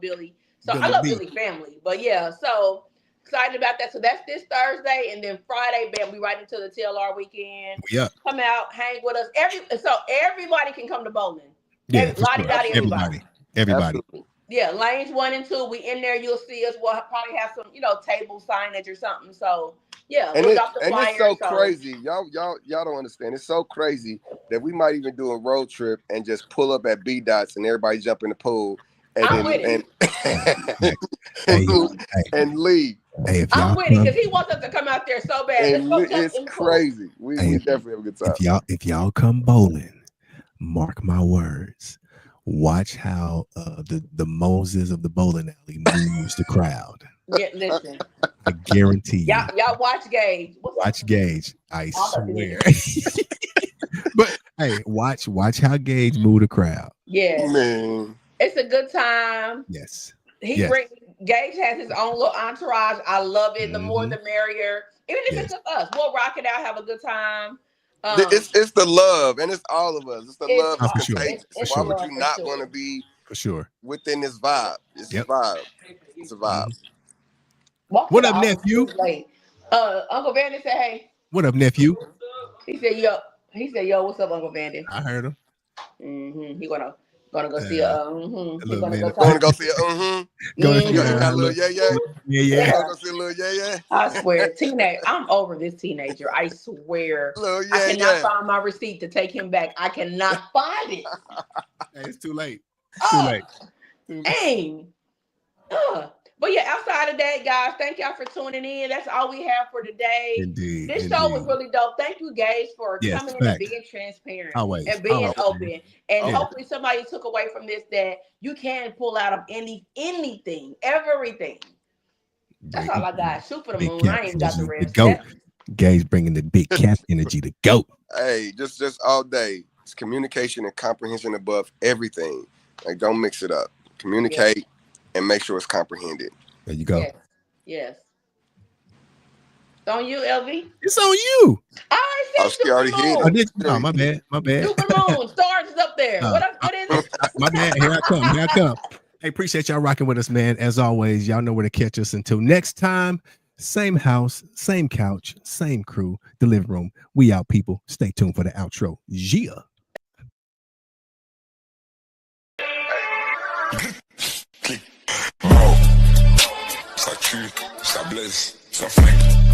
S3: Billy. So I love Billy family. But so excited about that. So that's this Thursday, and then Friday, bam, we right into the TLR weekend.
S2: Yeah.
S3: Come out, hang with us. So everybody can come to bowling.
S2: Yeah,
S3: Everybody.
S2: Everybody.
S3: Yeah, lanes 1 and 2. We in there. You'll see us. We'll probably have some, table signage or something. So
S4: it's so crazy. Y'all don't understand. It's so crazy that we might even do a road trip and just pull up at B Dots and everybody jump in the pool and leave.
S2: Hey,
S3: I'm with it because he wants us to come out there so bad.
S4: It's crazy. We definitely have a good time.
S2: If y'all come bowling, mark my words. Watch how the Moses of the bowling alley moves the crowd.
S3: Yeah, listen.
S2: I guarantee you.
S3: Y'all watch Gage.
S2: Watch Gage. I swear. But hey, watch how Gage move the crowd.
S3: Yeah,
S4: man,
S3: it's a good time.
S2: Yes.
S3: Gage has his own little entourage. I love it. The more the merrier. Even if it's just us, we'll rock it out, have a good time.
S4: It's the love, and it's all of us. It's the love.
S2: It's contagious.
S4: Why would you not want to be within this vibe? It's a vibe. It's a vibe.
S2: What up, nephew?
S3: Uncle Vandy said, "Hey."
S2: What up, nephew?
S3: He said, "Yo." He said, "Yo, what's up, Uncle Vandy?"
S2: I heard him.
S3: He gonna go see a. He's
S4: gonna go see a.
S2: Yeah.
S4: Gonna go see a little yeah.
S3: I swear, I'm over this teenager. I swear, I cannot find my receipt to take him back. I cannot find it.
S2: Hey, it's too late.
S3: Dang. But outside of that, guys, thank y'all for tuning in. That's all we have for today.
S2: Indeed.
S3: This show was really dope. Thank you, Gage, for coming in and being transparent and being open. And hopefully somebody took away from this that you can pull out of anything, everything. That's all I got. Shoot for the moon. I ain't got the rest.
S2: Goat. Gage bringing the big cat energy to goat.
S4: Hey, just all day. It's communication and comprehension above everything. Like, don't mix it up. Communicate. And make sure it's comprehended.
S2: There you go.
S3: Yes. It's on you, LV.
S2: It's on you.
S3: I said
S4: she already hit it.
S2: Oh, my bad.
S3: Super Moon. Stars is up there. What is it?
S2: My bad. Here I come. Hey, appreciate y'all rocking with us, man. As always, y'all know where to catch us. Until next time, same house, same couch, same crew, the living room. We out, people. Stay tuned for the outro. Yeah.
S1: Ça tue, ça blesse, ça flingue.